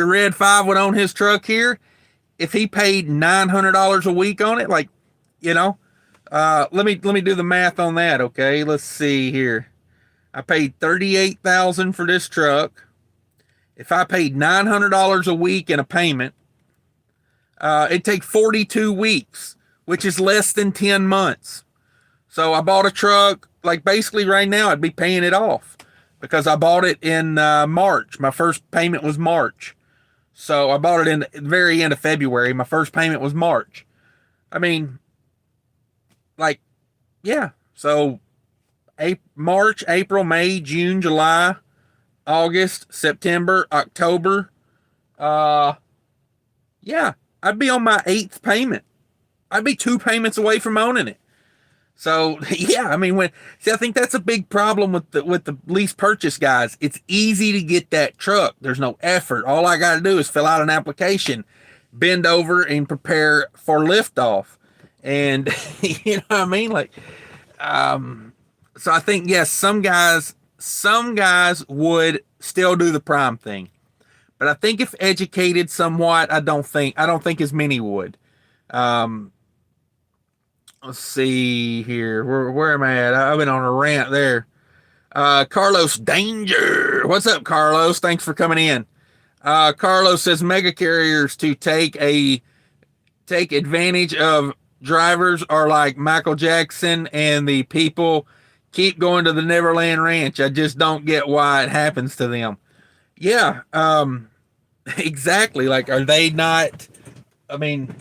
Red 5 would own his truck here if he paid $900 a week on it. Like, let me do the math on that. Okay, let's see here. I paid $38,000 for this truck. If I paid $900 a week in a payment, it'd take 42 weeks, which is less than 10 months. So I bought a truck, like basically right now I'd be paying it off because I bought it in March. My first payment was March. So I bought it in the very end of February. My first payment was March. I mean, like, yeah. So March, April, May, June, July, August, September, October. Yeah, I'd be on my 8th payment. I'd be 2 payments away from owning it. So yeah, I mean, I think that's a big problem with the lease purchase guys. It's easy to get that truck. There's no effort. All I got to do is fill out an application, bend over, and prepare for liftoff. And you know what I mean? Like, so I think yes, some guys would still do the Prime thing, but I think if educated somewhat, I don't think as many would. Let's see here. Where am I at? I've been on a rant there. Carlos Danger. What's up, Carlos? Thanks for coming in. Carlos says mega carriers to take advantage of drivers are like Michael Jackson and the people keep going to the Neverland Ranch. I just don't get why it happens to them. Yeah. Exactly. Like, are they not? I mean,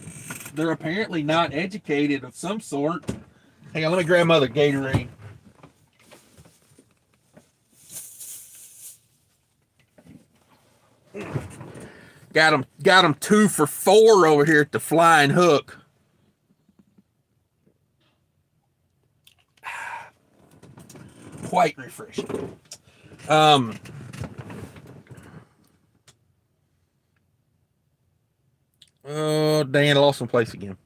they're apparently not educated of some sort. Hang on, let me grab my other Gatorade. Got them 2 for $4 over here at the Flying Hook. Quite refreshing. Oh, dang, I lost my place again.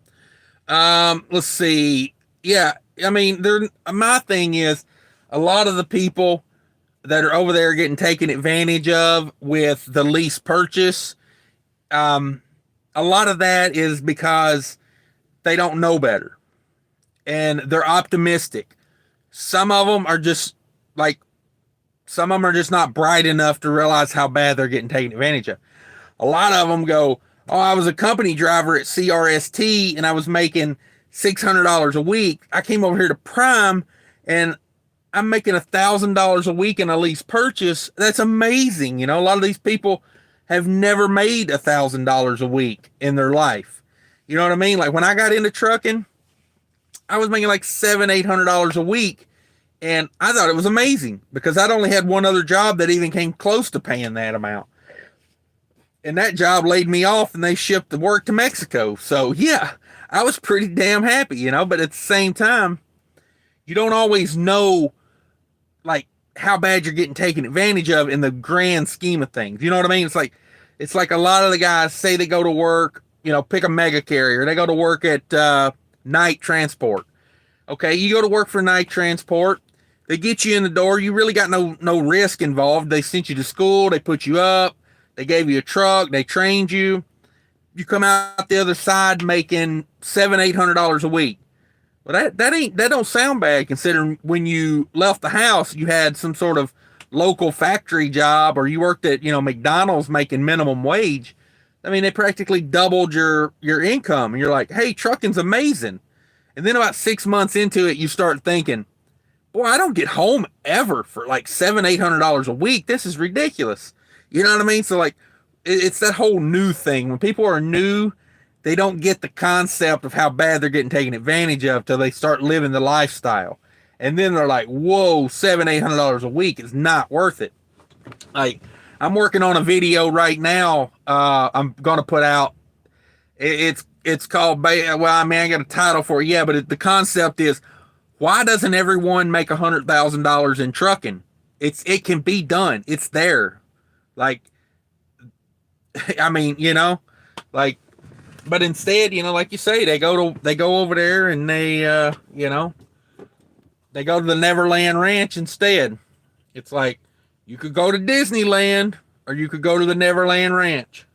Let's see. Yeah, I mean, my thing is a lot of the people that are over there getting taken advantage of with the lease purchase. A lot of that is because they don't know better and they're optimistic. Some of them are just like, some of them are just not bright enough to realize how bad they're getting taken advantage of. A lot of them go, oh, I was a company driver at CRST and I was making $600 a week. I came over here to Prime and I'm making $1,000 a week in a lease purchase. That's amazing. You know, a lot of these people have never made $1,000 a week in their life. You know what I mean? Like when I got into trucking, I was making like $700-800 a week. And I thought it was amazing because I'd only had one other job that even came close to paying that amount. And that job laid me off and they shipped the work to Mexico. So yeah, I was pretty damn happy, you know, but at the same time, you don't always know like how bad you're getting taken advantage of in the grand scheme of things. You know what I mean? It's like a lot of the guys say they go to work, you know, pick a mega carrier. They go to work at night transport. Okay, you go to work for night transport. They get you in the door. You really got no risk involved. They sent you to school. They put you up. They gave you a truck. They trained you. You come out the other side making $700-800 a week. Well, that don't sound bad considering when you left the house you had some sort of local factory job or you worked at, you know, McDonald's making minimum wage. I mean, they practically doubled your income, and you're like, hey, trucking's amazing. And then about 6 months into it, you start thinking, boy, I don't get home ever for like $700-800 a week. This is ridiculous. You know what I mean? So like, it's that whole new thing. When people are new, they don't get the concept of how bad they're getting taken advantage of till they start living the lifestyle. And then they're like, whoa, $700-800 a week is not worth it. Like, I'm working on a video right now. I'm going to put out, it's called, well, I mean, I got a title for it. Yeah, but the concept is, why doesn't everyone make $100,000 in trucking? It can be done. It's there. Like, I mean, you know, like, but instead, you know, like you say, they go over there and they, you know, they go to the Neverland Ranch instead. It's like, you could go to Disneyland or you could go to the Neverland Ranch.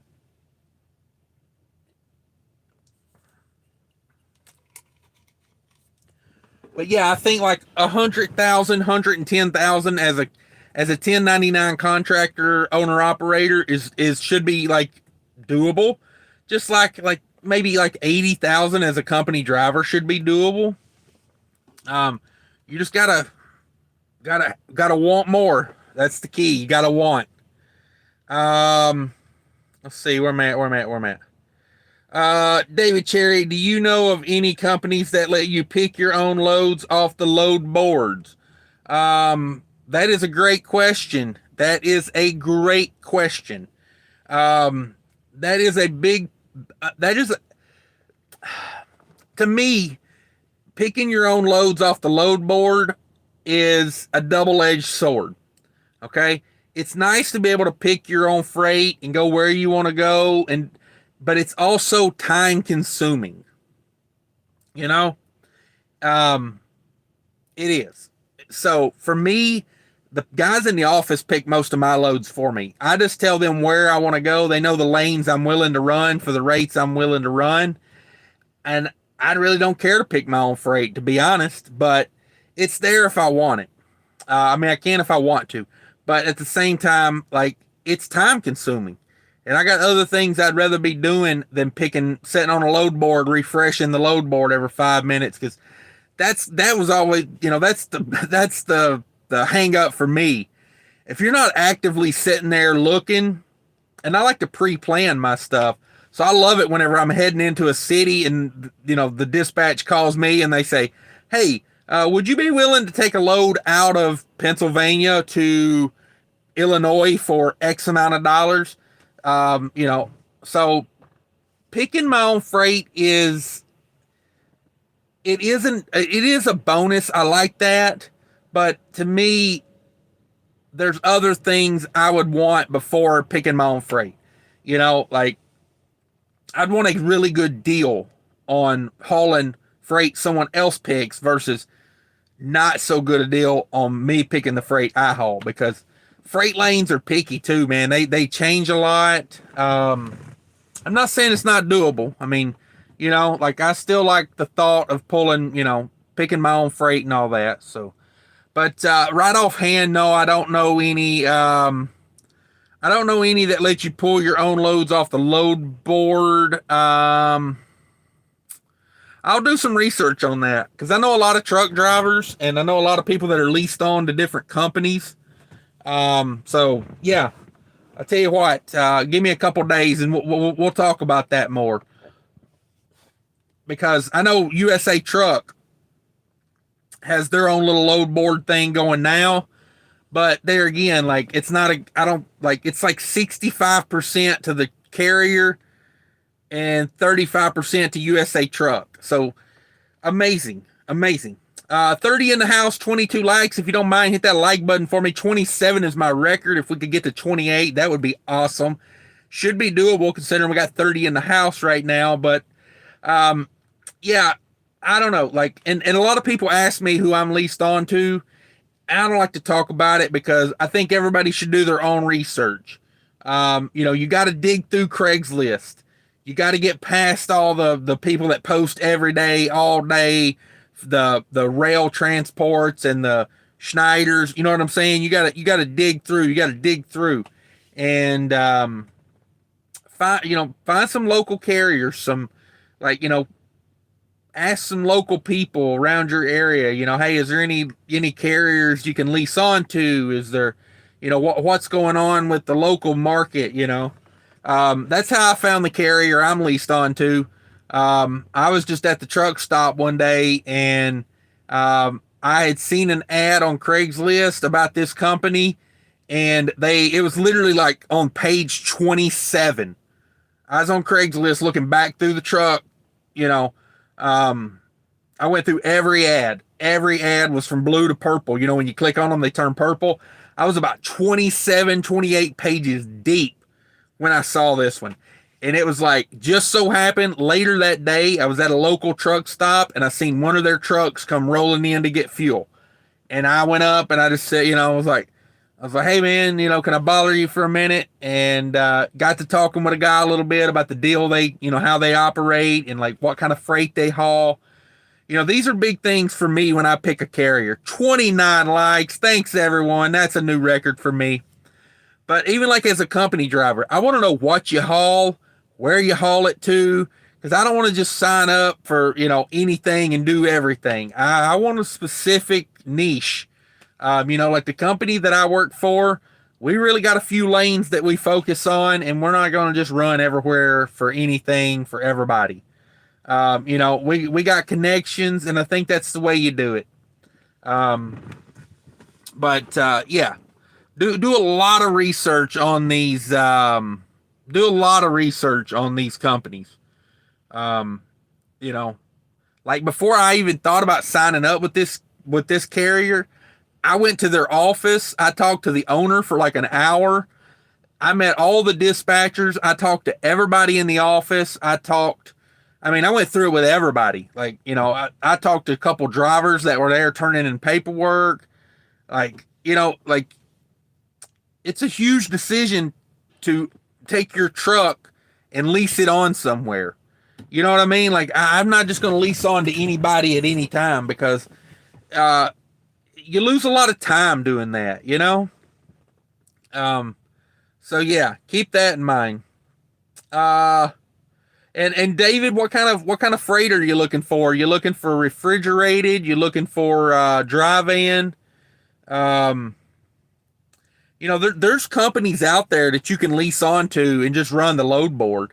But yeah, I think like 100,000, 110,000 as a 1099 contractor owner operator is should be like doable. Just like maybe like 80,000 as a company driver should be doable. You just gotta want more. That's the key. You gotta want. Let's see where I'm at. David Cherry, do you know of any companies that let you pick your own loads off the load boards? That is a great question. That is a great question. That is a big, to me, picking your own loads off the load board is a double-edged sword. Okay. It's nice to be able to pick your own freight and go where you want to go, but it's also time consuming. You know, it is. So for me, the guys in the office pick most of my loads for me. I just tell them where I want to go. They know the lanes I'm willing to run for the rates I'm willing to run. And I really don't care to pick my own freight, to be honest, but it's there if I want it. I mean, I can if I want to, but at the same time, like, it's time consuming. And I got other things I'd rather be doing than sitting on a load board, refreshing the load board every 5 minutes. Cause that was always, you know, that's the hang up for me. If you're not actively sitting there looking, and I like to pre-plan my stuff. So I love it whenever I'm heading into a city and the dispatch calls me and they say, "Hey, would you be willing to take a load out of Pennsylvania to Illinois for X amount of dollars?" So picking my own freight it is a bonus. I like that, but to me, there's other things I would want before picking my own freight. Like I'd want a really good deal on hauling freight someone else picks versus not so good a deal on me picking the freight I haul, because freight lanes are picky too, man. They change a lot. I'm not saying it's not doable. I mean, like I still like the thought of pulling, picking my own freight and all that. So, but right offhand, no, I don't know any. I don't know any that let you pull your own loads off the load board. I'll do some research on that because I know a lot of truck drivers and I know a lot of people that are leased on to different companies. So yeah, I'll tell you what, give me a couple days and we'll talk about that more, because I know USA Truck has their own little load board thing going now, but there again, like it's not I don't like, it's like 65% to the carrier and 35% to USA Truck. So amazing. 30 in the house, 22 likes. If you don't mind, hit that like button for me. 27 is my record. If we could get to 28, that would be awesome. Should be doable considering we got 30 in the house right now. But yeah, I don't know. Like, and a lot of people ask me who I'm leased on to. I don't like to talk about it because I think everybody should do their own research. You got to dig through Craigslist. You got to get past all the people that post every day, all day, the rail transports and the Schneiders. You know what I'm saying? You got to dig through, and find some local carriers. Some, like, ask some local people around your area. Hey, is there any carriers you can lease on to? Is there, what's going on with the local market? That's how I found the carrier I'm leased on to. I was just at the truck stop one day and I had seen an ad on Craigslist about this company, and it was literally like on page 27. I was on Craigslist looking back through the truck, I went through every ad. Every ad was from blue to purple. When you click on them, they turn purple. I was about 27, 28 pages deep when I saw this one. And it was like, just so happened later that day, I was at a local truck stop and I seen one of their trucks come rolling in to get fuel. And I went up and I just said, I was like, hey man, can I bother you for a minute? And got to talking with a guy a little bit about the deal they, how they operate and like what kind of freight they haul. These are big things for me when I pick a carrier. 29 likes. Thanks everyone. That's a new record for me. But even like as a company driver, I want to know what you haul, where you haul it to, because I don't want to just sign up for, anything and do everything. I want a specific niche. Like the company that I work for, we really got a few lanes that we focus on, and we're not going to just run everywhere for anything for everybody. We got connections, and I think that's the way you do it. Yeah, do a lot of research on these. Do a lot of research on these companies. Like before I even thought about signing up with this carrier, I went to their office. I talked to the owner for like an hour. I met all the dispatchers. I talked to everybody in the office. I went through it with everybody. Like, I talked to a couple drivers that were there turning in paperwork. Like, it's a huge decision to take your truck and lease it on somewhere. You know what I mean? Like, I'm not just going to lease on to anybody at any time, because you lose a lot of time doing that, So yeah, keep that in mind. And David, what kind of freight are you looking for? You looking for refrigerated? You looking for dry van? there's companies out there that you can lease onto and just run the load board.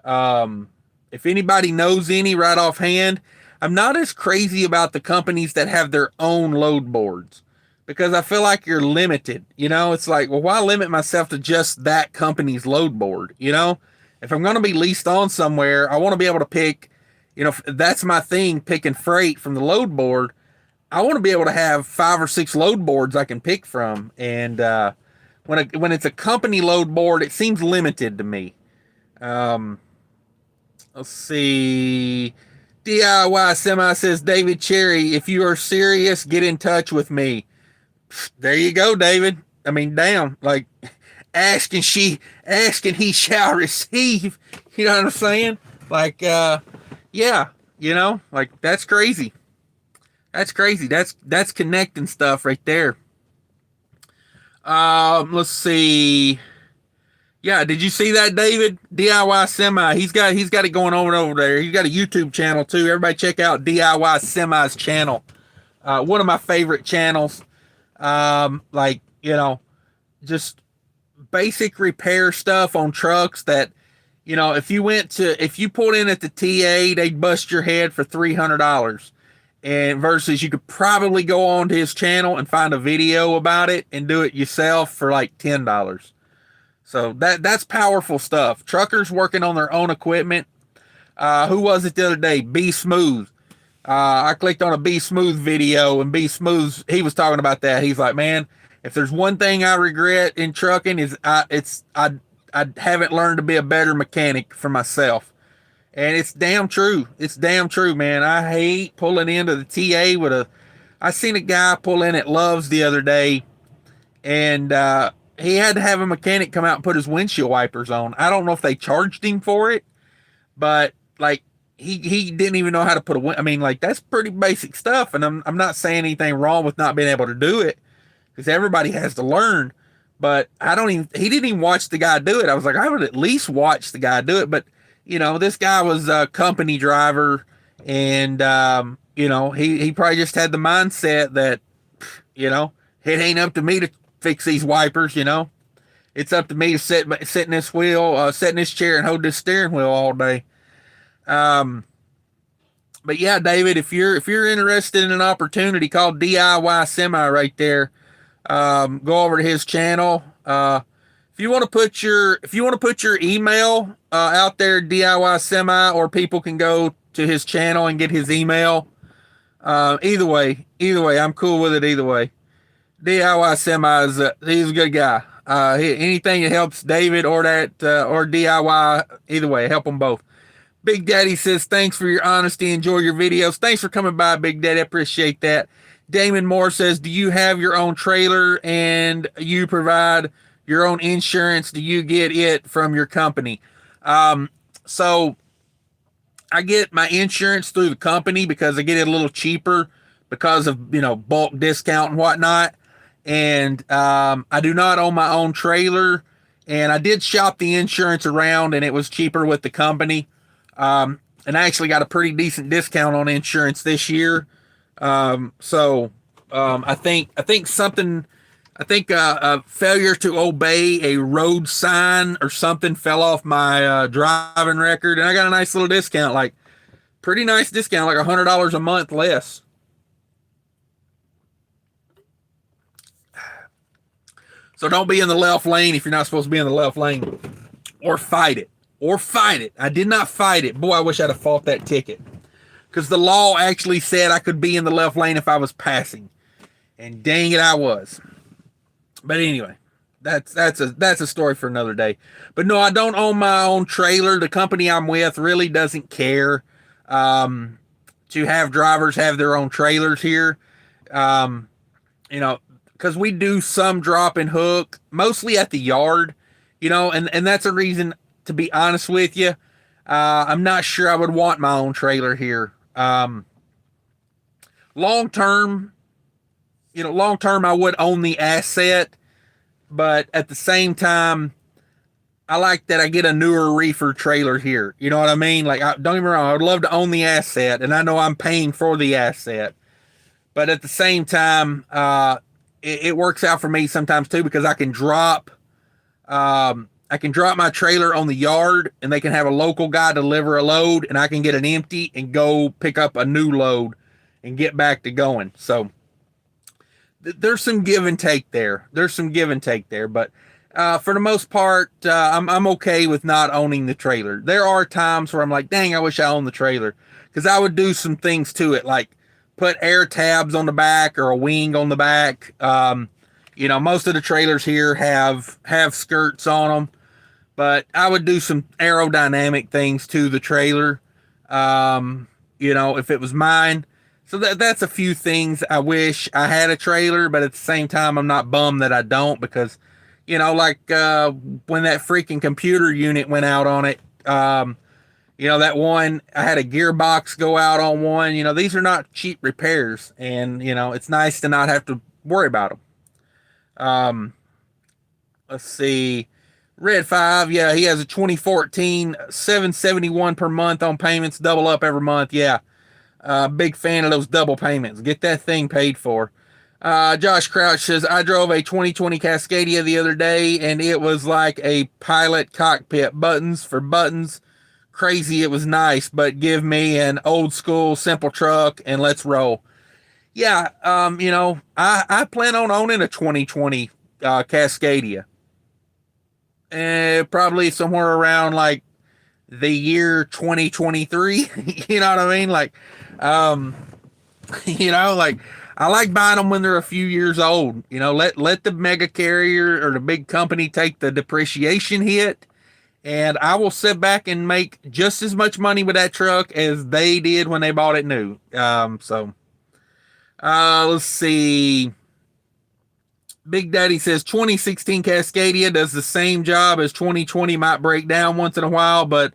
If anybody knows any right offhand, I'm not as crazy about the companies that have their own load boards because I feel like you're limited. It's like, well, why limit myself to just that company's load board? If I'm going to be leased on somewhere, I want to be able to pick, if that's my thing, picking freight from the load board. I want to be able to have 5 or 6 load boards I can pick from. And when it's a company load board, it seems limited to me. Let's see. DIY Semi says, David Cherry, if you are serious, get in touch with me. There you go, David. I mean, damn, like ask and he shall receive. You know what I'm saying? Like, yeah, like that's crazy. That's crazy. That's connecting stuff right there. Let's see. Yeah, did you see that, David? DIY Semi. He's got it going on over there. He's got a YouTube channel too. Everybody check out DIY Semi's channel. One of my favorite channels. Like, just basic repair stuff on trucks that, if you pulled in at the TA, they'd bust your head for $300. And versus you could probably go on to his channel and find a video about it and do it yourself for like $10. So that's powerful stuff. Truckers working on their own equipment. Who was it the other day? Be Smooth. I clicked on a Be Smooth video, and Be Smooth, he was talking about that. He's like, man, if there's one thing I regret in trucking is I haven't learned to be a better mechanic for myself. And it's damn true. It's damn true, man. I hate pulling into the TA I seen a guy pull in at Love's the other day, and he had to have a mechanic come out and put his windshield wipers on. I don't know if they charged him for it, but like he didn't even know how to put that's pretty basic stuff. And I'm not saying anything wrong with not being able to do it, because everybody has to learn. But he didn't even watch the guy do it. I was like, I would at least watch the guy do it. But this guy was a company driver, and he probably just had the mindset that it ain't up to me to fix these wipers. It's up to me to sit in this wheel, sit in this chair and hold this steering wheel all day. But yeah, David, if you're interested in an opportunity, called DIY Semi right there. Go over to his channel. If you want to put your email out there, DIY Semi, or people can go to his channel and get his email. Either way, I'm cool with it. Either way, DIY Semi he's a good guy. Anything that helps David or DIY, either way, help them both. Big Daddy says, thanks for your honesty. Enjoy your videos. Thanks for coming by, Big Daddy. I appreciate that. Damon Moore says, do you have your own trailer and you provide your own insurance? Do you get it from your company? So I get my insurance through the company because I get it a little cheaper because of, bulk discount and whatnot. And I do not own my own trailer, and I did shop the insurance around, and it was cheaper with the company. And I actually got a pretty decent discount on insurance this year. So I think a failure to obey a road sign or something fell off my driving record, and I got a nice little discount, like pretty nice discount, like $100 a month less. So don't be in the left lane if you're not supposed to be in the left lane, or fight it. I did not fight it. Boy, I wish I'd have fought that ticket, because the law actually said I could be in the left lane if I was passing, and dang it, I was. But anyway, that's a story for another day. But no, I don't own my own trailer. The company I'm with really doesn't care to have drivers have their own trailers here. Because we do some drop and hook, mostly at the yard, and that's a reason, to be honest with you. I'm not sure I would want my own trailer here. Long term, I would own the asset, but at the same time, I like that I get a newer reefer trailer here. You know what I mean? Like, don't get me wrong, I would love to own the asset, and I know I'm paying for the asset, but at the same time, it works out for me sometimes too, because I can drop my trailer on the yard and they can have a local guy deliver a load and I can get an empty and go pick up a new load and get back to going. So there's some give and take there. But for the most part, I'm okay with not owning the trailer. There are times where I'm like, dang, I wish I owned the trailer, because I would do some things to it, like put air tabs on the back or a wing on the back. Most of the trailers here have skirts on them, but I would do some aerodynamic things to the trailer, if it was mine. So that's a few things I wish I had a trailer, but at the same time, I'm not bummed that I don't, because, when that freaking computer unit went out on it, that one, I had a gearbox go out on one. These are not cheap repairs, and, it's nice to not have to worry about them. Let's see. Red 5, yeah, he has a 2014, $771 per month on payments, double up every month. Yeah, big fan of those double payments. Get that thing paid for. Josh Crouch says, I drove a 2020 Cascadia the other day, and it was like a pilot cockpit. Buttons for buttons. Crazy, it was nice, but give me an old school simple truck and let's roll. Yeah, I plan on owning a 2020 Cascadia. Probably somewhere around like the year 2023. You know what I mean? Like, like I like buying them when they're a few years old. Let the mega carrier or the big company take the depreciation hit, and I will sit back and make just as much money with that truck as they did when they bought it new. Let's see. Big Daddy says 2016 Cascadia does the same job as 2020, might break down once in a while, but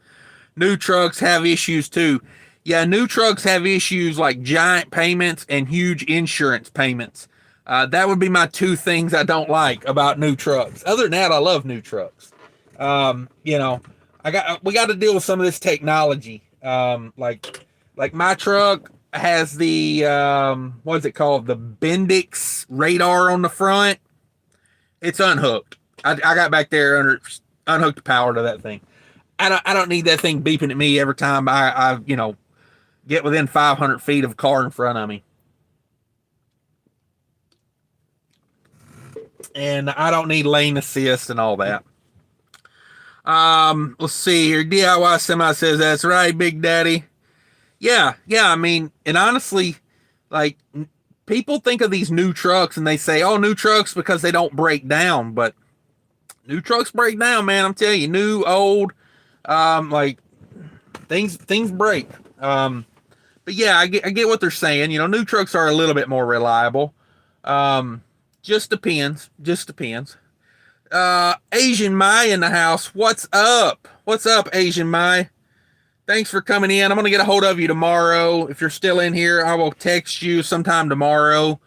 new trucks have issues too. Yeah, new trucks have issues like giant payments and huge insurance payments. That would be my two things I don't like about new trucks. Other than that, I love new trucks. We got to deal with some of this technology. Like my truck has the what's it called? The Bendix radar on the front. It's unhooked. I got back there unhooked the power to that thing. I don't need that thing beeping at me every time I get within 500 feet of a car in front of me. And I don't need lane assist and all that. Let's see here. DIY Semi says, that's right, Big Daddy. Yeah. I mean, and honestly, like, people think of these new trucks and they say, oh, new trucks because they don't break down. But new trucks break down, man. I'm telling you, new, old, like, things break. But yeah, I get what they're saying. New trucks are a little bit more reliable. Just depends. Asian Mai in the house. What's up? Asian Mai? Thanks for coming in. I'm going to get a hold of you tomorrow. If you're still in here, I will text you sometime tomorrow.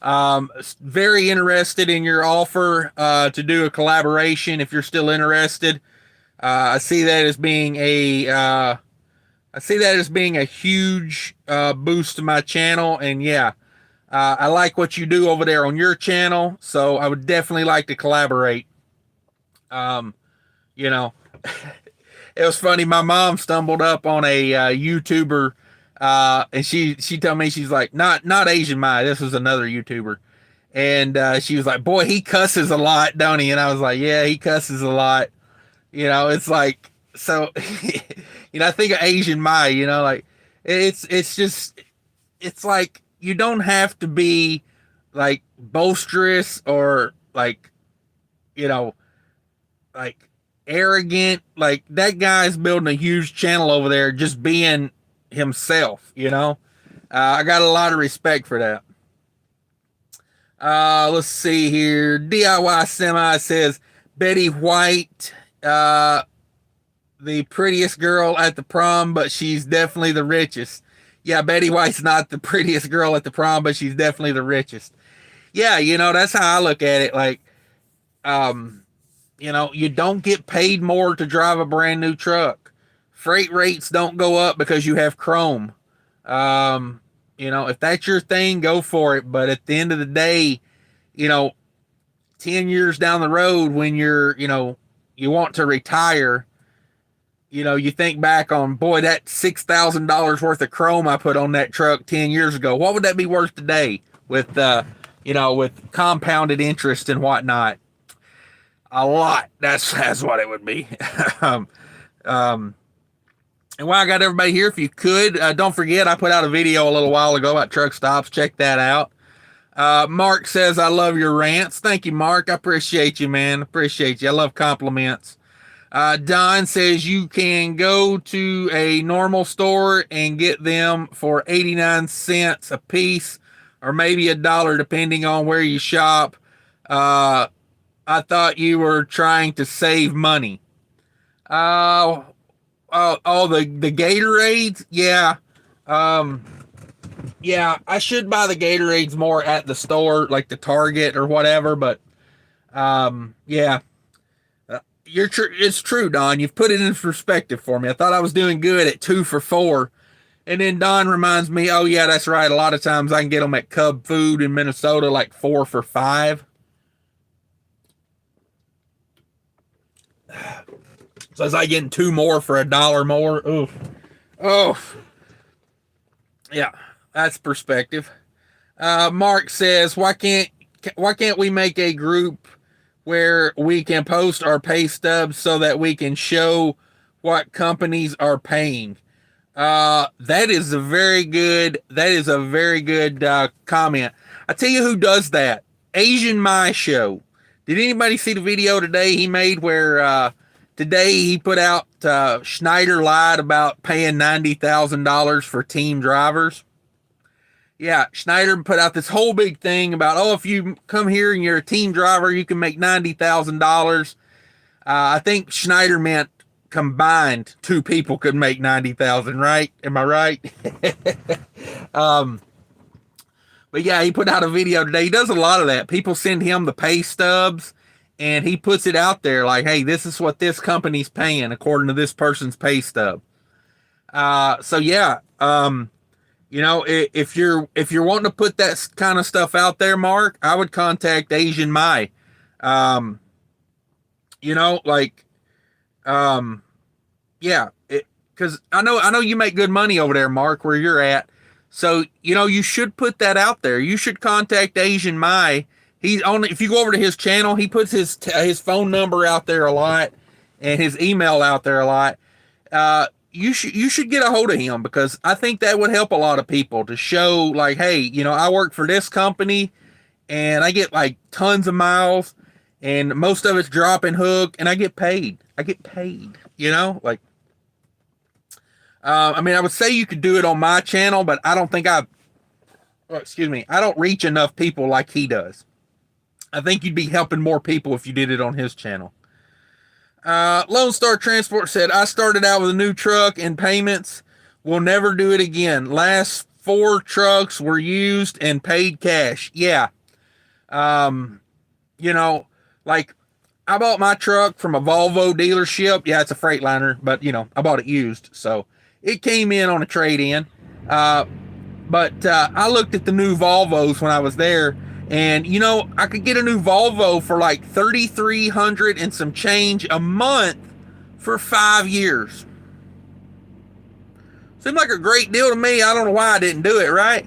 Very interested in your offer to do a collaboration. If you're still interested, I see that as being a huge boost to my channel. And yeah, I like what you do over there on your channel, so I would definitely like to collaborate. It was funny. My mom stumbled up on a YouTuber, and she told me, she's like, not Asian Mai. This was another YouTuber, and she was like, boy, he cusses a lot, don't he? And I was like, yeah, he cusses a lot. It's like, so, I think of Asian Mai. Like it's like, you don't have to be like boisterous or like, like arrogant. Like, that guy's building a huge channel over there just being himself. I got a lot of respect for that. Let's see here. DIY Semi says Betty White, the prettiest girl at the prom, but she's definitely the richest. Yeah, Betty White's not the prettiest girl at the prom, but she's definitely the richest. Yeah, that's how I look at it. Like, you don't get paid more to drive a brand new truck. Freight rates don't go up because you have chrome. If that's your thing, go for it. But at the end of the day, you know, 10 years down the road when you're, you want to retire, you think back on, boy, that $6,000 worth of chrome I put on that truck 10 years ago. What would that be worth today with, with compounded interest and whatnot? A lot. That's what it would be. um, and while I got everybody here, if you could, don't forget, I put out a video a little while ago about truck stops. Check that out. Mark says, I love your rants. Thank you, Mark. I appreciate you, man. Appreciate you. I love compliments. Don says you can go to a normal store and get them for 89 cents a piece or maybe $1 depending on where you shop. I thought you were trying to save money. The Gatorades? Yeah. Yeah, I should buy the Gatorades more at the store, like the Target or whatever, but yeah. It's true, Don. You've put it in perspective for me. I thought I was doing good at 2 for $4. And then Don reminds me, oh yeah, that's right. A lot of times I can get them at Cub Food in Minnesota, like 4 for $5. So it's like getting 2 more for $1 more. Oof. Oh, yeah, that's perspective. Mark says, why can't we make a group where we can post our pay stubs so that we can show what companies are paying? That is a very good comment. I tell you who does that. Asian My Show. Did anybody see the video today he made where today he put out Schneider lied about paying $90,000 for team drivers? Yeah, Schneider put out this whole big thing about, oh, if you come here and you're a team driver, you can make $90,000. I think Schneider meant combined 2 people could make $90,000, right? Am I right? But yeah, he put out a video today. He does a lot of that. People send him the pay stubs, and he puts it out there like, hey, this is what this company's paying according to this person's pay stub. So yeah, if you're wanting to put that kind of stuff out there, Mark, I would contact Asian My. Yeah, because I know you make good money over there, Mark, where you're at. So you should put that out there. You should contact Asian My. If you go over to his channel, he puts his phone number out there a lot and his email out there a lot. You should get a hold of him, because I think that would help a lot of people to show like, hey, I work for this company and I get like tons of miles and most of it's drop and hook and I get paid. I would say you could do it on my channel, but I don't think I don't reach enough people like he does. I think you'd be helping more people if you did it on his channel. Lone Star Transport said, I started out with a new truck and payments. Will never do it again. Last 4 trucks were used and paid cash. Yeah. Like I bought my truck from a Volvo dealership. Yeah, it's a Freightliner, but I bought it used. So it came in on a trade-in. But I looked at the new Volvos when I was there, and I could get a new Volvo for like $3,300 and some change a month for 5 years. Seemed like a great deal to me. I don't know why I didn't do it, right?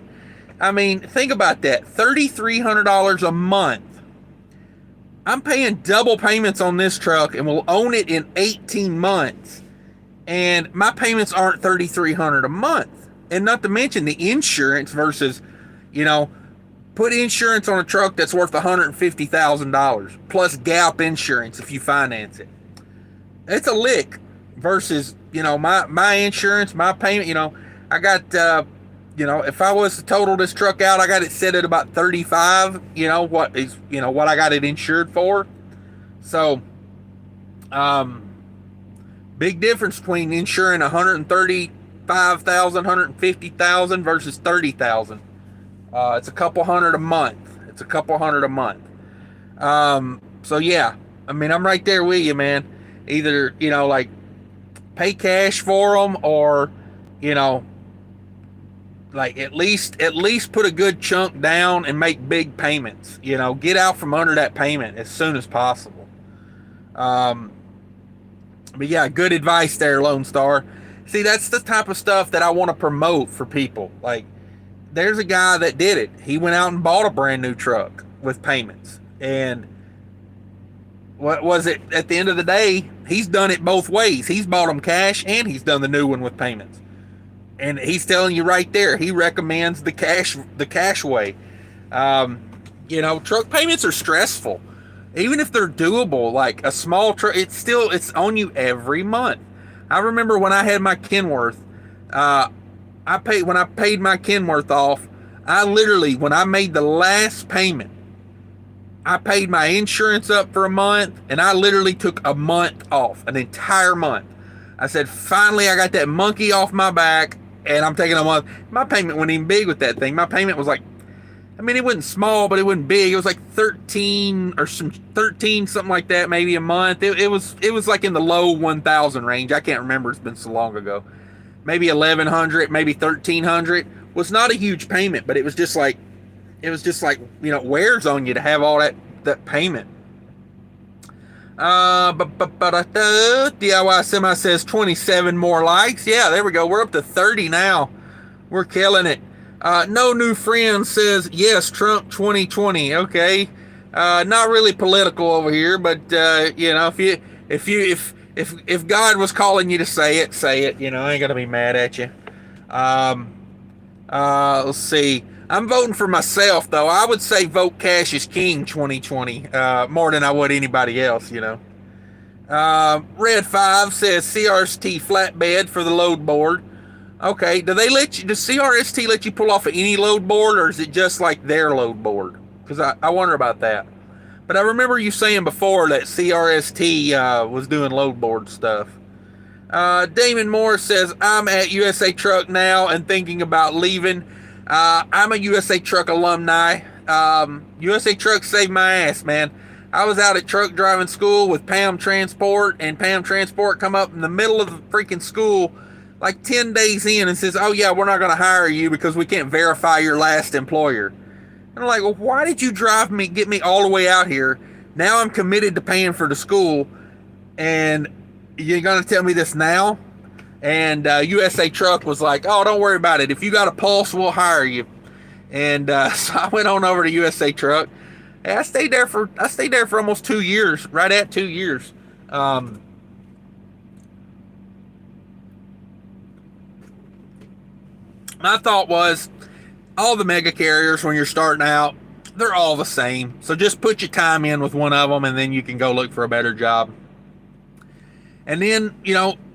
I mean, think about that. $3,300 a month. I'm paying double payments on this truck and will own it in 18 months. And my payments aren't $3,300 a month. And not to mention the insurance versus, put insurance on a truck that's worth $150,000 plus gap insurance if you finance it. It's a lick versus, my insurance, my payment, I got, if I was to total this truck out, I got it set at about 35, what I got it insured for. So, big difference between insuring $135,000, $150,000 versus $30,000. It's a couple hundred a month. So yeah, I'm right there with you, man. Either, pay cash for them or, Like at least put a good chunk down and make big payments. Get out from under that payment as soon as possible. But yeah, good advice there, Lone Star. See, that's the type of stuff that I want to promote for people. Like, there's a guy that did it. He went out and bought a brand new truck with payments. And what was it? At the end of the day, he's done it both ways. He's bought them cash and he's done the new one with payments. And he's telling you right there, he recommends the cash way. Truck payments are stressful. Even if they're doable, like a small truck, it's on you every month. I remember when I had my Kenworth, when I paid my Kenworth off, when I made the last payment, I paid my insurance up for a month, and I literally took a month off, an entire month. I said, finally, I got that monkey off my back, and I'm taking a month. My payment wasn't even big with that thing. My payment was like, it wasn't small, but it wasn't big. It was like 13, something like that, maybe a month. It was like in the low 1,000 range. I can't remember. It's been so long ago. Maybe 1,100, maybe 1,300. Was not a huge payment, but it was just like, it wears on you to have all that payment. DIY Semi says 27 more likes. Yeah, there we go. We're up to 30 now. We're killing it. No New Friend says, yes, Trump 2020. Okay. Not really political over here, but, if God was calling you to say it, say it. I ain't gonna be mad at you. Let's see. I'm voting for myself, though. I would say vote Cash is King 2020, more than I would anybody else, Red 5 says CRST flatbed for the load board. Okay, does CRST let you pull off of any load board, or is it just like their load board? Because I wonder about that. But I remember you saying before that CRST was doing load board stuff. Damon Moore says, I'm at USA Truck now and thinking about leaving. I'm a USA Truck alumni. USA Truck saved my ass, man. I was out at truck driving school with Pam Transport, and Pam Transport come up in the middle of the freaking school like 10 days in and says, oh yeah, we're not going to hire you because we can't verify your last employer. And I'm like, well, why did you get me all the way out here? Now I'm committed to paying for the school, and you're going to tell me this now? And USA Truck was like, oh, don't worry about it. If you got a pulse, we'll hire you. And so I went on over to USA Truck. And I stayed there for almost 2 years, right at 2 years. My thought was, all the mega carriers, when you're starting out, they're all the same. So just put your time in with one of them, and then you can go look for a better job. And then,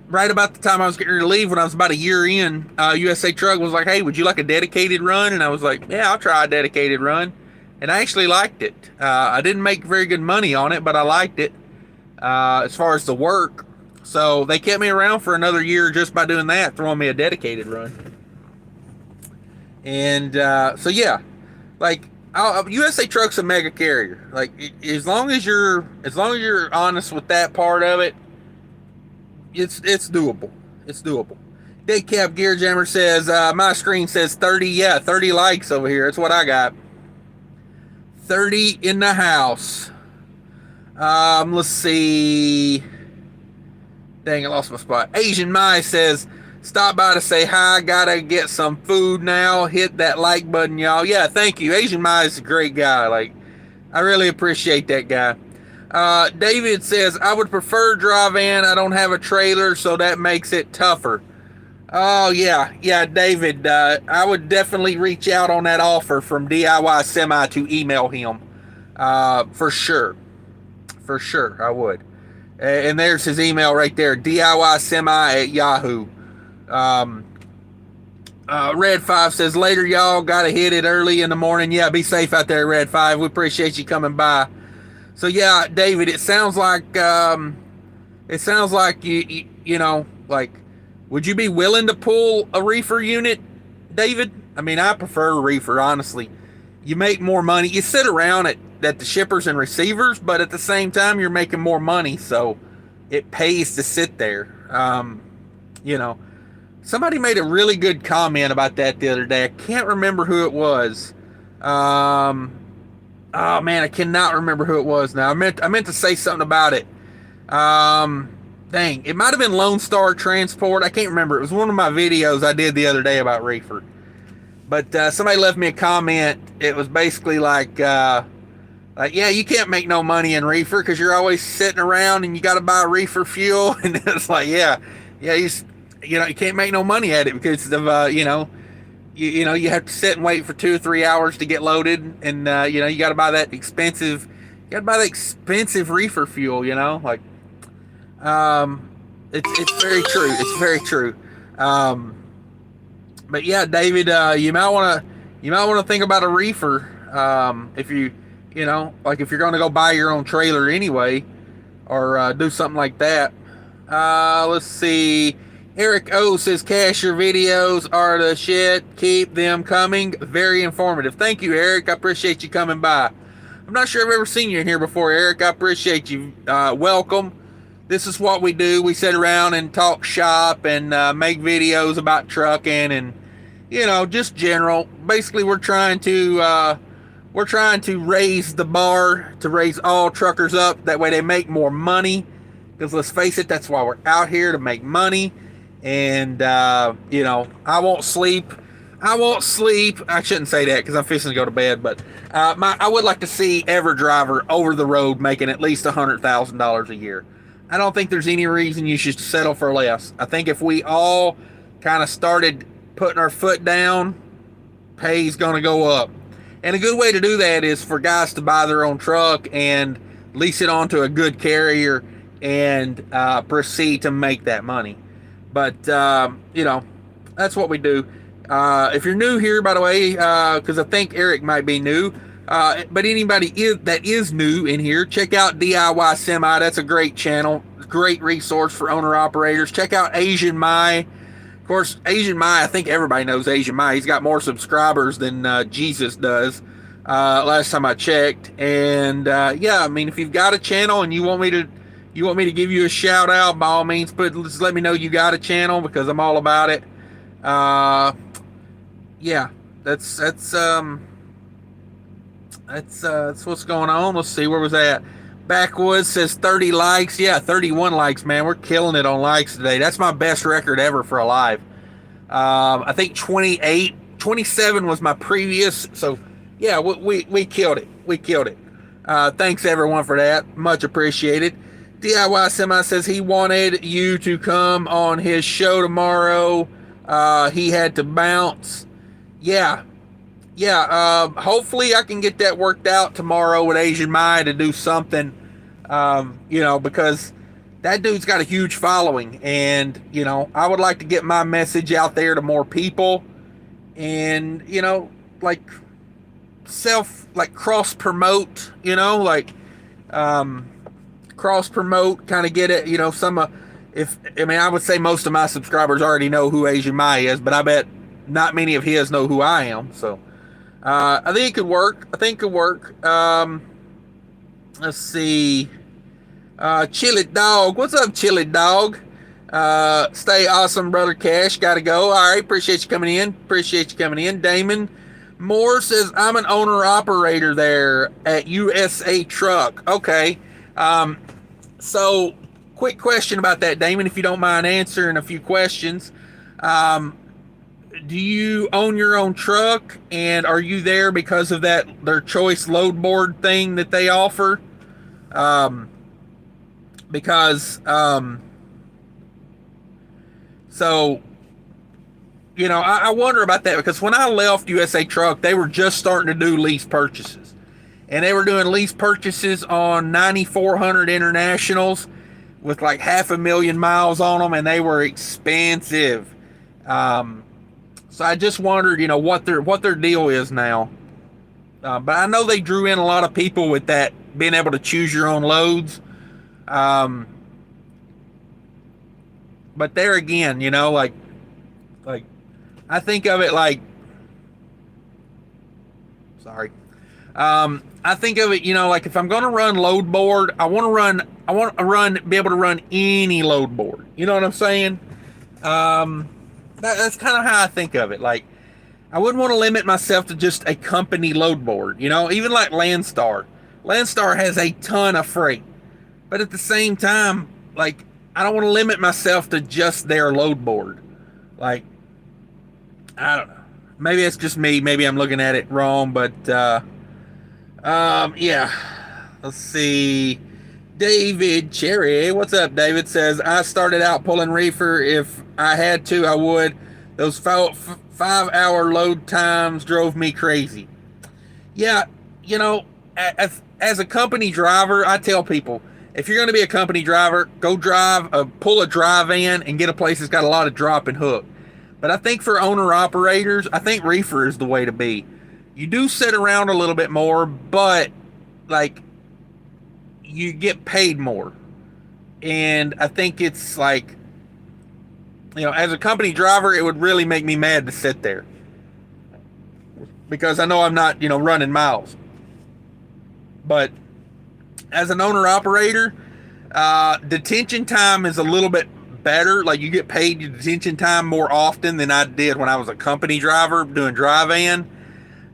right about the time I was getting ready to leave, when I was about a year in, USA Truck was like, hey, would you like a dedicated run? And I was like, yeah, I'll try a dedicated run. And I actually liked it. I didn't make very good money on it, but I liked it as far as the work. So they kept me around for another year just by doing that, throwing me a dedicated run. And so yeah, like USA Truck's a mega carrier. Like as long as you're honest with that part of it, it's doable. It's doable. Day Cab Gear Jammer says my screen says 30. Yeah, 30 likes over here. That's what I got. 30 in the house. Let's see. Dang, I lost my spot. Asian Mai says, stop by to say hi. Gotta get some food now. Hit that like button, y'all. Yeah, thank you. Asian Mai is a great guy. Like, I really appreciate that guy. David says, I would prefer drive-in. I don't have a trailer, so that makes it tougher. Oh, yeah. Yeah, David, I would definitely reach out on that offer from DIY Semi to email him. For sure. For sure, I would. And there's his email right there, DIYsemi@yahoo. Red 5 says, later, y'all. Gotta hit it early in the morning. Yeah, be safe out there, Red 5. We appreciate you coming by. So, yeah, David, it sounds like you know, like, would you be willing to pull a reefer unit, David? I mean, I prefer a reefer, honestly. You make more money. You sit around at the shippers and receivers, but at the same time, you're making more money, so it pays to sit there. You know, Somebody made a really good comment about that the other day. I can't remember who it was. Um, oh man, I cannot remember who it was now. I meant to say something about it. Um, Dang, it might have been Lone Star Transport. I can't remember. It was one of my videos I did the other day about reefer. But somebody left me a comment. It was basically like, yeah, you can't make no money in reefer because you're always sitting around and you got to buy reefer fuel. And it's like, yeah, you can't make no money at it because of you have to sit and wait for 2 or 3 hours to get loaded, and you got to buy that expensive, reefer fuel. It's very true. It's very true. But yeah, David, you might want to think about a reefer if if you're going to go buy your own trailer anyway, or do something like that. Let's see. Eric O says, Cash, your videos are the shit. Keep them coming. Very informative. Thank you, Eric. I appreciate you coming by. I'm not sure I've ever seen you in here before, Eric. I appreciate you. Welcome. This is what we do. We sit around and talk shop and make videos about trucking and, just general. Basically, we're trying to raise the bar, to raise all truckers up. That way they make more money. Because let's face it, that's why we're out here, to make money. And, I won't sleep. I shouldn't say that because I'm fixing to go to bed. But I would like to see every driver over the road making at least $100,000 a year. I don't think there's any reason you should settle for less. I think if we all kind of started putting our foot down, pay's going to go up. And a good way to do that is for guys to buy their own truck and lease it onto a good carrier and proceed to make that money. But, that's what we do. If you're new here, by the way, because I think Eric might be new, but anybody that is new in here, check out DIY Semi. That's a great channel, great resource for owner-operators. Check out Asian Mai. Of course, Asian Mai, I think everybody knows Asian Mai. He's got more subscribers than Jesus does, last time I checked. And, if you've got a channel and you want me to give you a shout out, by all means, just let me know you got a channel, because I'm all about it. That's what's going on. Let's see, where was that? Backwoods says 30 likes. Yeah, 31 likes, man. We're killing it on likes today. That's my best record ever for a live. I think 27 was my previous. So yeah, we killed it. We killed it. Thanks everyone for that. Much appreciated. DIY Semi says he wanted you to come on his show tomorrow. He had to bounce. Yeah. Hopefully I can get that worked out tomorrow with Asian Mai to do something, because that dude's got a huge following, and, I would like to get my message out there to more people and, cross promote, cross promote, kind of get it, I would say most of my subscribers already know who Asian Mai is, but I bet not many of his know who I am. So I think it could work. Let's see. Chili Dog. What's up, Chili Dog? Stay awesome, brother Cash. Gotta go. All right. Appreciate you coming in. Damon Moore says, I'm an owner-operator there at USA Truck. Okay. So quick question about that, Damon, if you don't mind answering a few questions. Do you own your own truck, and are you there because of their choice load board thing that they offer? I wonder about that, because when I left USA Truck, they were just starting to do lease purchases, and they were doing lease purchases on 9,400 Internationals with like 500,000 miles on them, and they were expensive. So I just wondered, what their deal is now. But I know they drew in a lot of people with that, being able to choose your own loads. But there again, I think of it like, sorry. I think of it, if I'm going to run load board, I want to be able to run any load board. You know what I'm saying? That's kind of how I think of it. Like, I wouldn't want to limit myself to just a company load board. Even like Landstar. Landstar has a ton of freight, but at the same time, like, I don't want to limit myself to just their load board. Like, I don't know. Maybe it's just me. Maybe I'm looking at it wrong, but yeah. Let's see. David Cherry, what's up, David? Says, I started out pulling reefer. If I had to, I would. Those 5-hour load times drove me crazy. Yeah, as a company driver, I tell people, if you're going to be a company driver, go pull a dry van and get a place that's got a lot of drop and hook. But I think for owner operators, I think reefer is the way to be. You do sit around a little bit more, but like, you get paid more. And I think it's like, as a company driver, it would really make me mad to sit there, because I know I'm not, running miles. But as an owner operator, detention time is a little bit better. Like, you get paid your detention time more often than I did when I was a company driver doing dry van.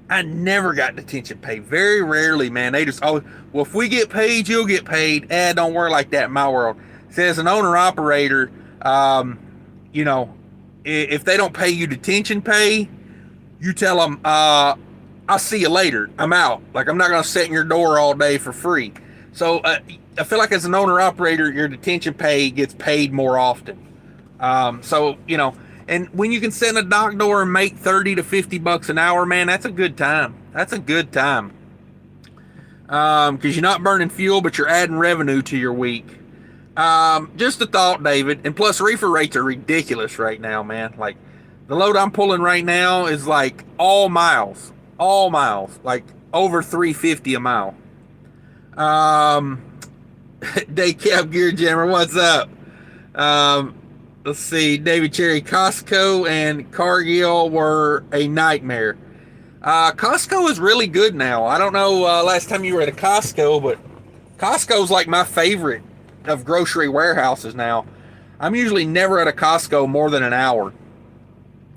I never got detention pay. Very rarely, man. They just, well, if we get paid, you'll get paid. Don't work like that in my world. So as an owner operator, if they don't pay you detention pay, you tell them, I'll see you later. I'm out. Like, I'm not going to sit in your door all day for free. So I feel like as an owner operator, your detention pay gets paid more often. And when you can sit in a dock door and make $30 to $50 an hour, man, that's a good time. That's a good time. Because you're not burning fuel, but you're adding revenue to your week. Just a thought, David. And plus, reefer rates are ridiculous right now, man. Like, the load I'm pulling right now is like all miles, like over $3.50 a mile. Day Cap Gear Jammer, what's up? Let's see, David Cherry, Costco and Cargill were a nightmare. Costco is really good now. I don't know last time you were at a Costco, but Costco's like my favorite of grocery warehouses now. I'm usually never at a Costco more than an hour.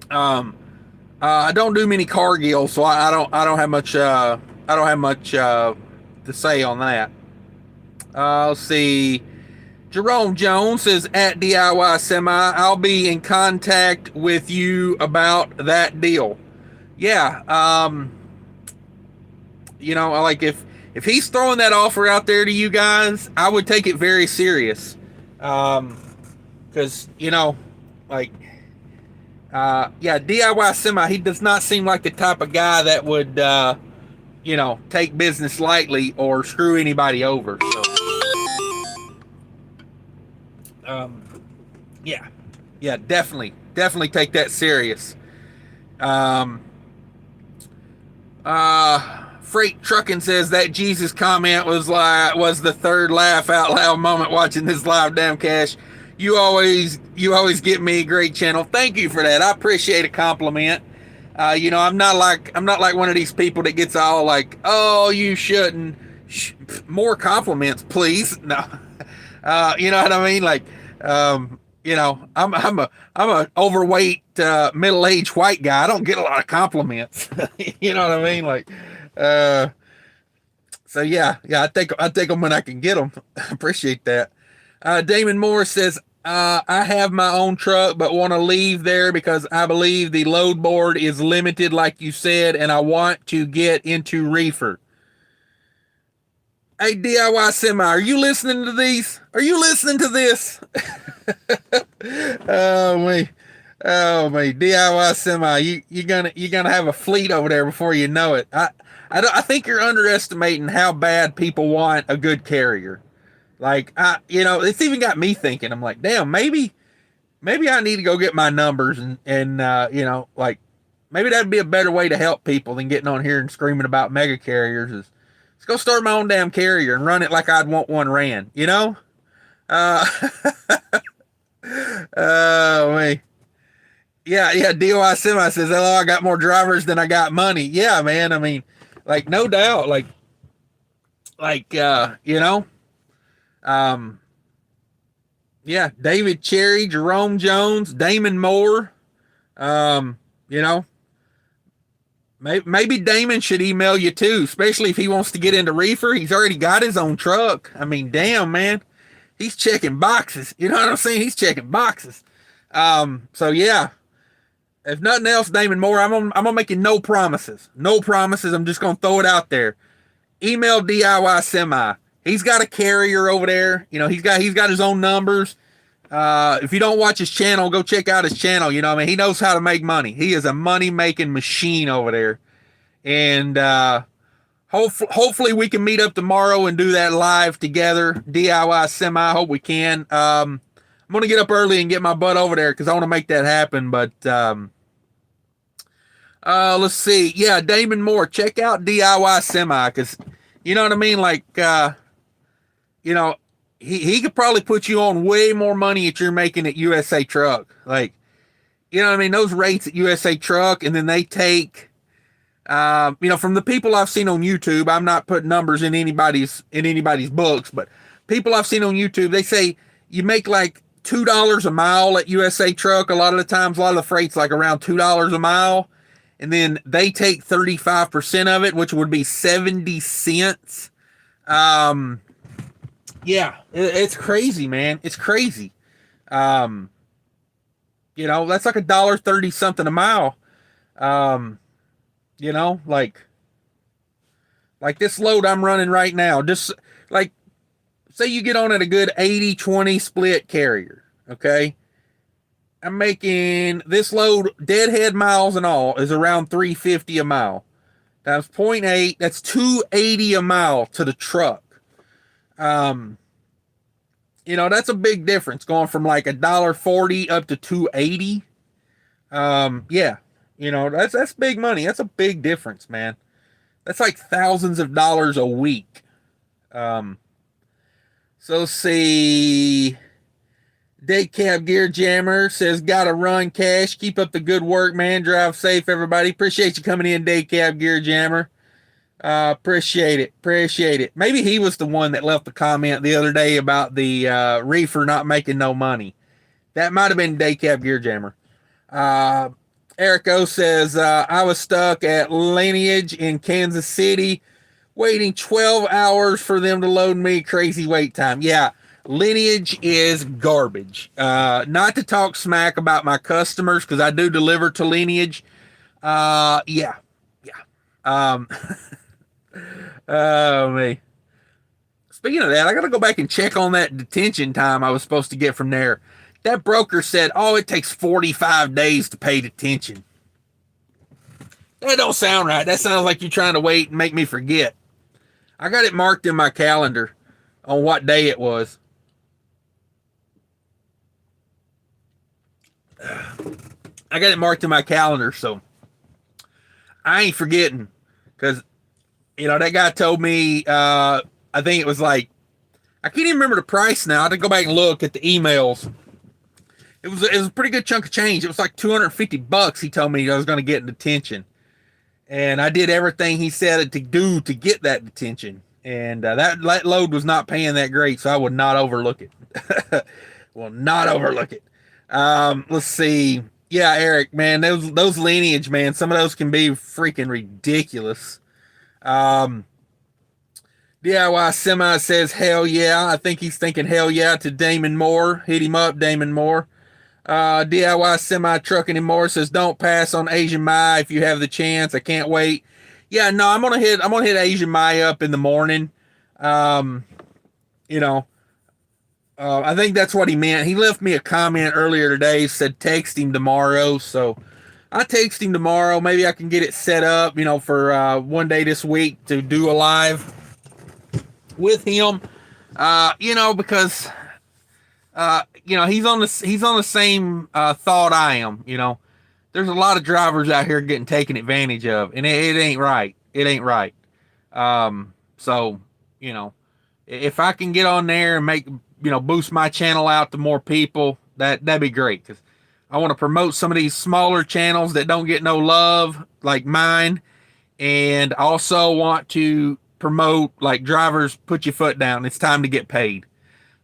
I don't do many Cargill, so I don't have much to say on that. Let's see. Jerome Jones says, at DIY Semi, I'll be in contact with you about that deal. Yeah. Like, if he's throwing that offer out there to you guys, I would take it very serious. Because, DIY Semi, he does not seem like the type of guy that would, take business lightly or screw anybody over. So. Definitely take that serious. Freight Trucking says that Jesus comment was the third laugh out loud moment watching this live. Damn, Cash, you always get me a great channel. Thank you for that. I appreciate a compliment. I'm not like one of these people that gets all like, oh, you shouldn't. More compliments, please. No. You know what I mean? Like, I'm a overweight, middle-aged white guy. I don't get a lot of compliments. You know what I mean? Like, I take them when I can get them. I appreciate that. Damon Moore says, I have my own truck, but want to leave there because I believe the load board is limited, like you said, and I want to get into reefer. Hey, DIY Semi, are you listening to these? Are you listening to this? Oh, me, DIY Semi, you're gonna have a fleet over there before you know it. I think you're underestimating how bad people want a good carrier. Like, it's even got me thinking. I'm like, damn, maybe I need to go get my numbers and like, maybe that'd be a better way to help people than getting on here and screaming about mega carriers. Is let's go start my own damn carrier and run it like I'd want one ran, Oh, man. Yeah, DOI Semi says, hello, I got more drivers than I got money. Yeah, man, I mean, like, no doubt, David Cherry, Jerome Jones, Damon Moore, You know, maybe Damon should email you too, especially if he wants to get into reefer. He's already got his own truck. I mean, damn, man. He's checking boxes. You know what I'm saying? He's checking boxes. So yeah, if nothing else, Damon Moore, I'm gonna make you no promises. No promises. I'm just gonna throw it out there. Email DIY Semi. He's got a carrier over there. You know, he's got his own numbers. If you don't watch his channel, go check out his channel. You know, I mean, he knows how to make money. He is a money making machine over there. And hopefully we can meet up tomorrow and do that live together. DIY Semi. I hope we can. I'm gonna get up early and get my butt over there because I want to make that happen. But let's see. Yeah, Damon Moore, check out DIY Semi because you know what I mean. Like, you know, he could probably put you on way more money that you're making at USA Truck. Like, you know what I mean? Those rates at USA Truck, and then they take, you know, from the people I've seen on YouTube, I'm not putting numbers in anybody's books, but people I've seen on YouTube, they say you make like $2 a mile at USA Truck. A lot of the times, a lot of the freight's like around $2 a mile. And then they take 35% of it, which would be 70 cents. Yeah, it's crazy, man. It's crazy. You know, that's like $1.30 something a mile. You know, like this load I'm running right now, just like, say you get on at a good 80-20 split carrier, okay? I'm making this load, deadhead miles and all, is around $3.50 a mile. Times 0.8, that's $2.80 a mile to the truck. You know, that's a big difference going from like $1.40 up to $2.80. Yeah, you know, that's big money. That's a big difference, man. That's like thousands of dollars a week. So let's see. Day Cab Gear Jammer says, gotta run, Cash. Keep up the good work, man. Drive safe, everybody. Appreciate you coming in, Day Cab Gear Jammer. Appreciate it. Maybe he was the one that left the comment the other day about the reefer not making no money. That might have been Day Cab Gear Jammer. Eric O says, I was stuck at Lineage in Kansas City, waiting 12 hours for them to load me. Crazy wait time. Yeah. Lineage is garbage. Not to talk smack about my customers, because I do deliver to Lineage. Yeah. Oh, me. Speaking of that, I got to go back and check on that detention time I was supposed to get from there. That broker said, oh, it takes 45 days to pay detention. That don't sound right. That sounds like you're trying to wait and make me forget. I got it marked in my calendar on what day it was. I got it marked in my calendar, so I ain't forgetting. Because, you know, that guy told me, I think it was like, I can't even remember the price now. I had to go back and look at the emails. It was a pretty good chunk of change. It was like $250 he told me I was going to get in detention. And I did everything he said to do to get that detention. And that load was not paying that great, so I would not overlook it. Will not overlook it. Let's see. Yeah, Eric, man, those Lineage, man, some of those can be freaking ridiculous. DIY Semi says, hell yeah. I think he's thinking hell yeah to Damon Moore. Hit him up, Damon Moore. DIY Semi Trucking and More says, don't pass on Asian Mai if you have the chance. I can't wait. Yeah, no, I'm gonna hit Asian Mai up in the morning. You know, I think that's what he meant. He left me a comment earlier today, said text him tomorrow. So I text him tomorrow. Maybe I can get it set up, you know, for one day this week to do a live with him. You know, because you know, he's on the same thought I am. You know, there's a lot of drivers out here getting taken advantage of, and it ain't right. It ain't right. So, you know, if I can get on there and make, you know, boost my channel out to more people, that'd be great, because I want to promote some of these smaller channels that don't get no love like mine, and also want to promote like drivers, put your foot down. It's time to get paid.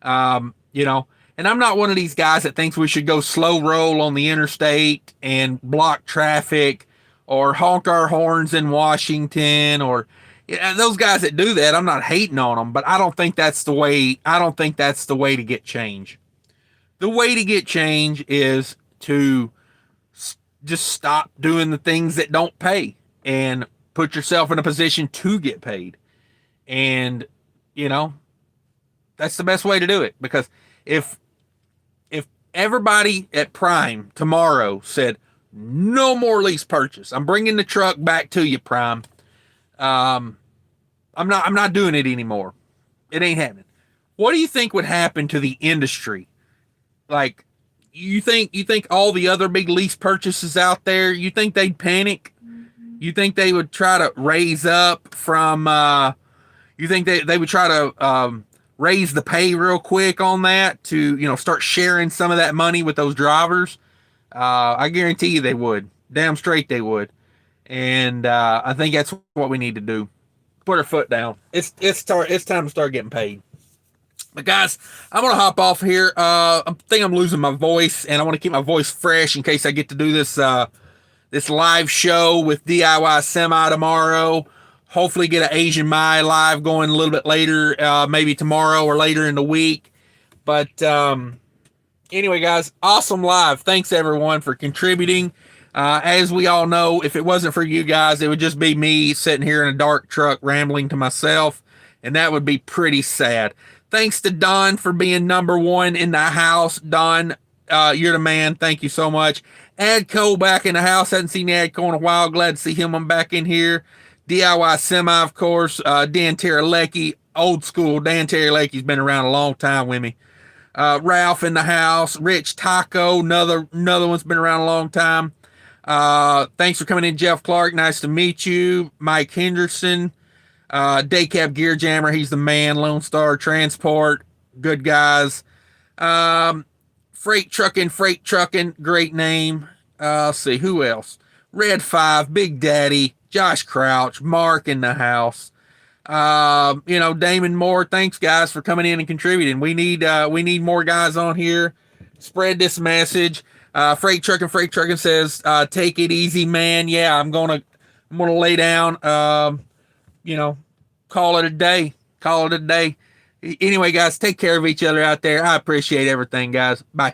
You know, And I'm not one of these guys that thinks we should go slow roll on the interstate and block traffic or honk our horns in Washington or those guys that do that. I'm not hating on them, but I don't think that's the way. I don't think that's the way to get change. The way to get change is to just stop doing the things that don't pay and put yourself in a position to get paid. And, you know, that's the best way to do it, because if everybody at Prime tomorrow said no more lease purchase, I'm bringing the truck back to you, Prime. I'm not doing it anymore. It ain't happening. What do you think would happen to the industry? Like, you think all the other big lease purchases out there, you think they'd panic? You think they would try to raise up from you think they would try to raise the pay real quick on that to, start sharing some of that money with those drivers? I guarantee you they would. Damn straight they would. And I think that's what we need to do. Put our foot down. It's time to start getting paid. But guys, I'm gonna hop off here. I think I'm losing my voice, and I want to keep my voice fresh in case I get to do this this live show with DIY Semi tomorrow. Hopefully, get an Asian Mai live going a little bit later, maybe tomorrow or later in the week. But anyway, guys, awesome live. Thanks everyone for contributing. As we all know, if it wasn't for you guys, it would just be me sitting here in a dark truck rambling to myself, and that would be pretty sad. Thanks to Don for being number one in the house. Don, you're the man. Thank you so much. Adco back in the house. Hadn't seen Adco in a while. Glad to see him. I'm back in here. DIY Semi, of course. Dan Teralecki, old school. Dan Teralecki's been around a long time with me. Ralph in the house. Rich Taco, another one's been around a long time. Thanks for coming in, Jeff Clark. Nice to meet you. Mike Henderson. Daycap Gear Jammer, he's the man. Lone Star Transport, good guys. Freight Trucking, great name. Let's see, who else? Red 5, Big Daddy, Josh Crouch, Mark in the house. Damon Moore, thanks guys for coming in and contributing. We need more guys on here. Spread this message. Freight Trucking says, take it easy, man. Yeah, I'm gonna lay down. Call it a day. Anyway, guys, take care of each other out there. I appreciate everything, guys. Bye.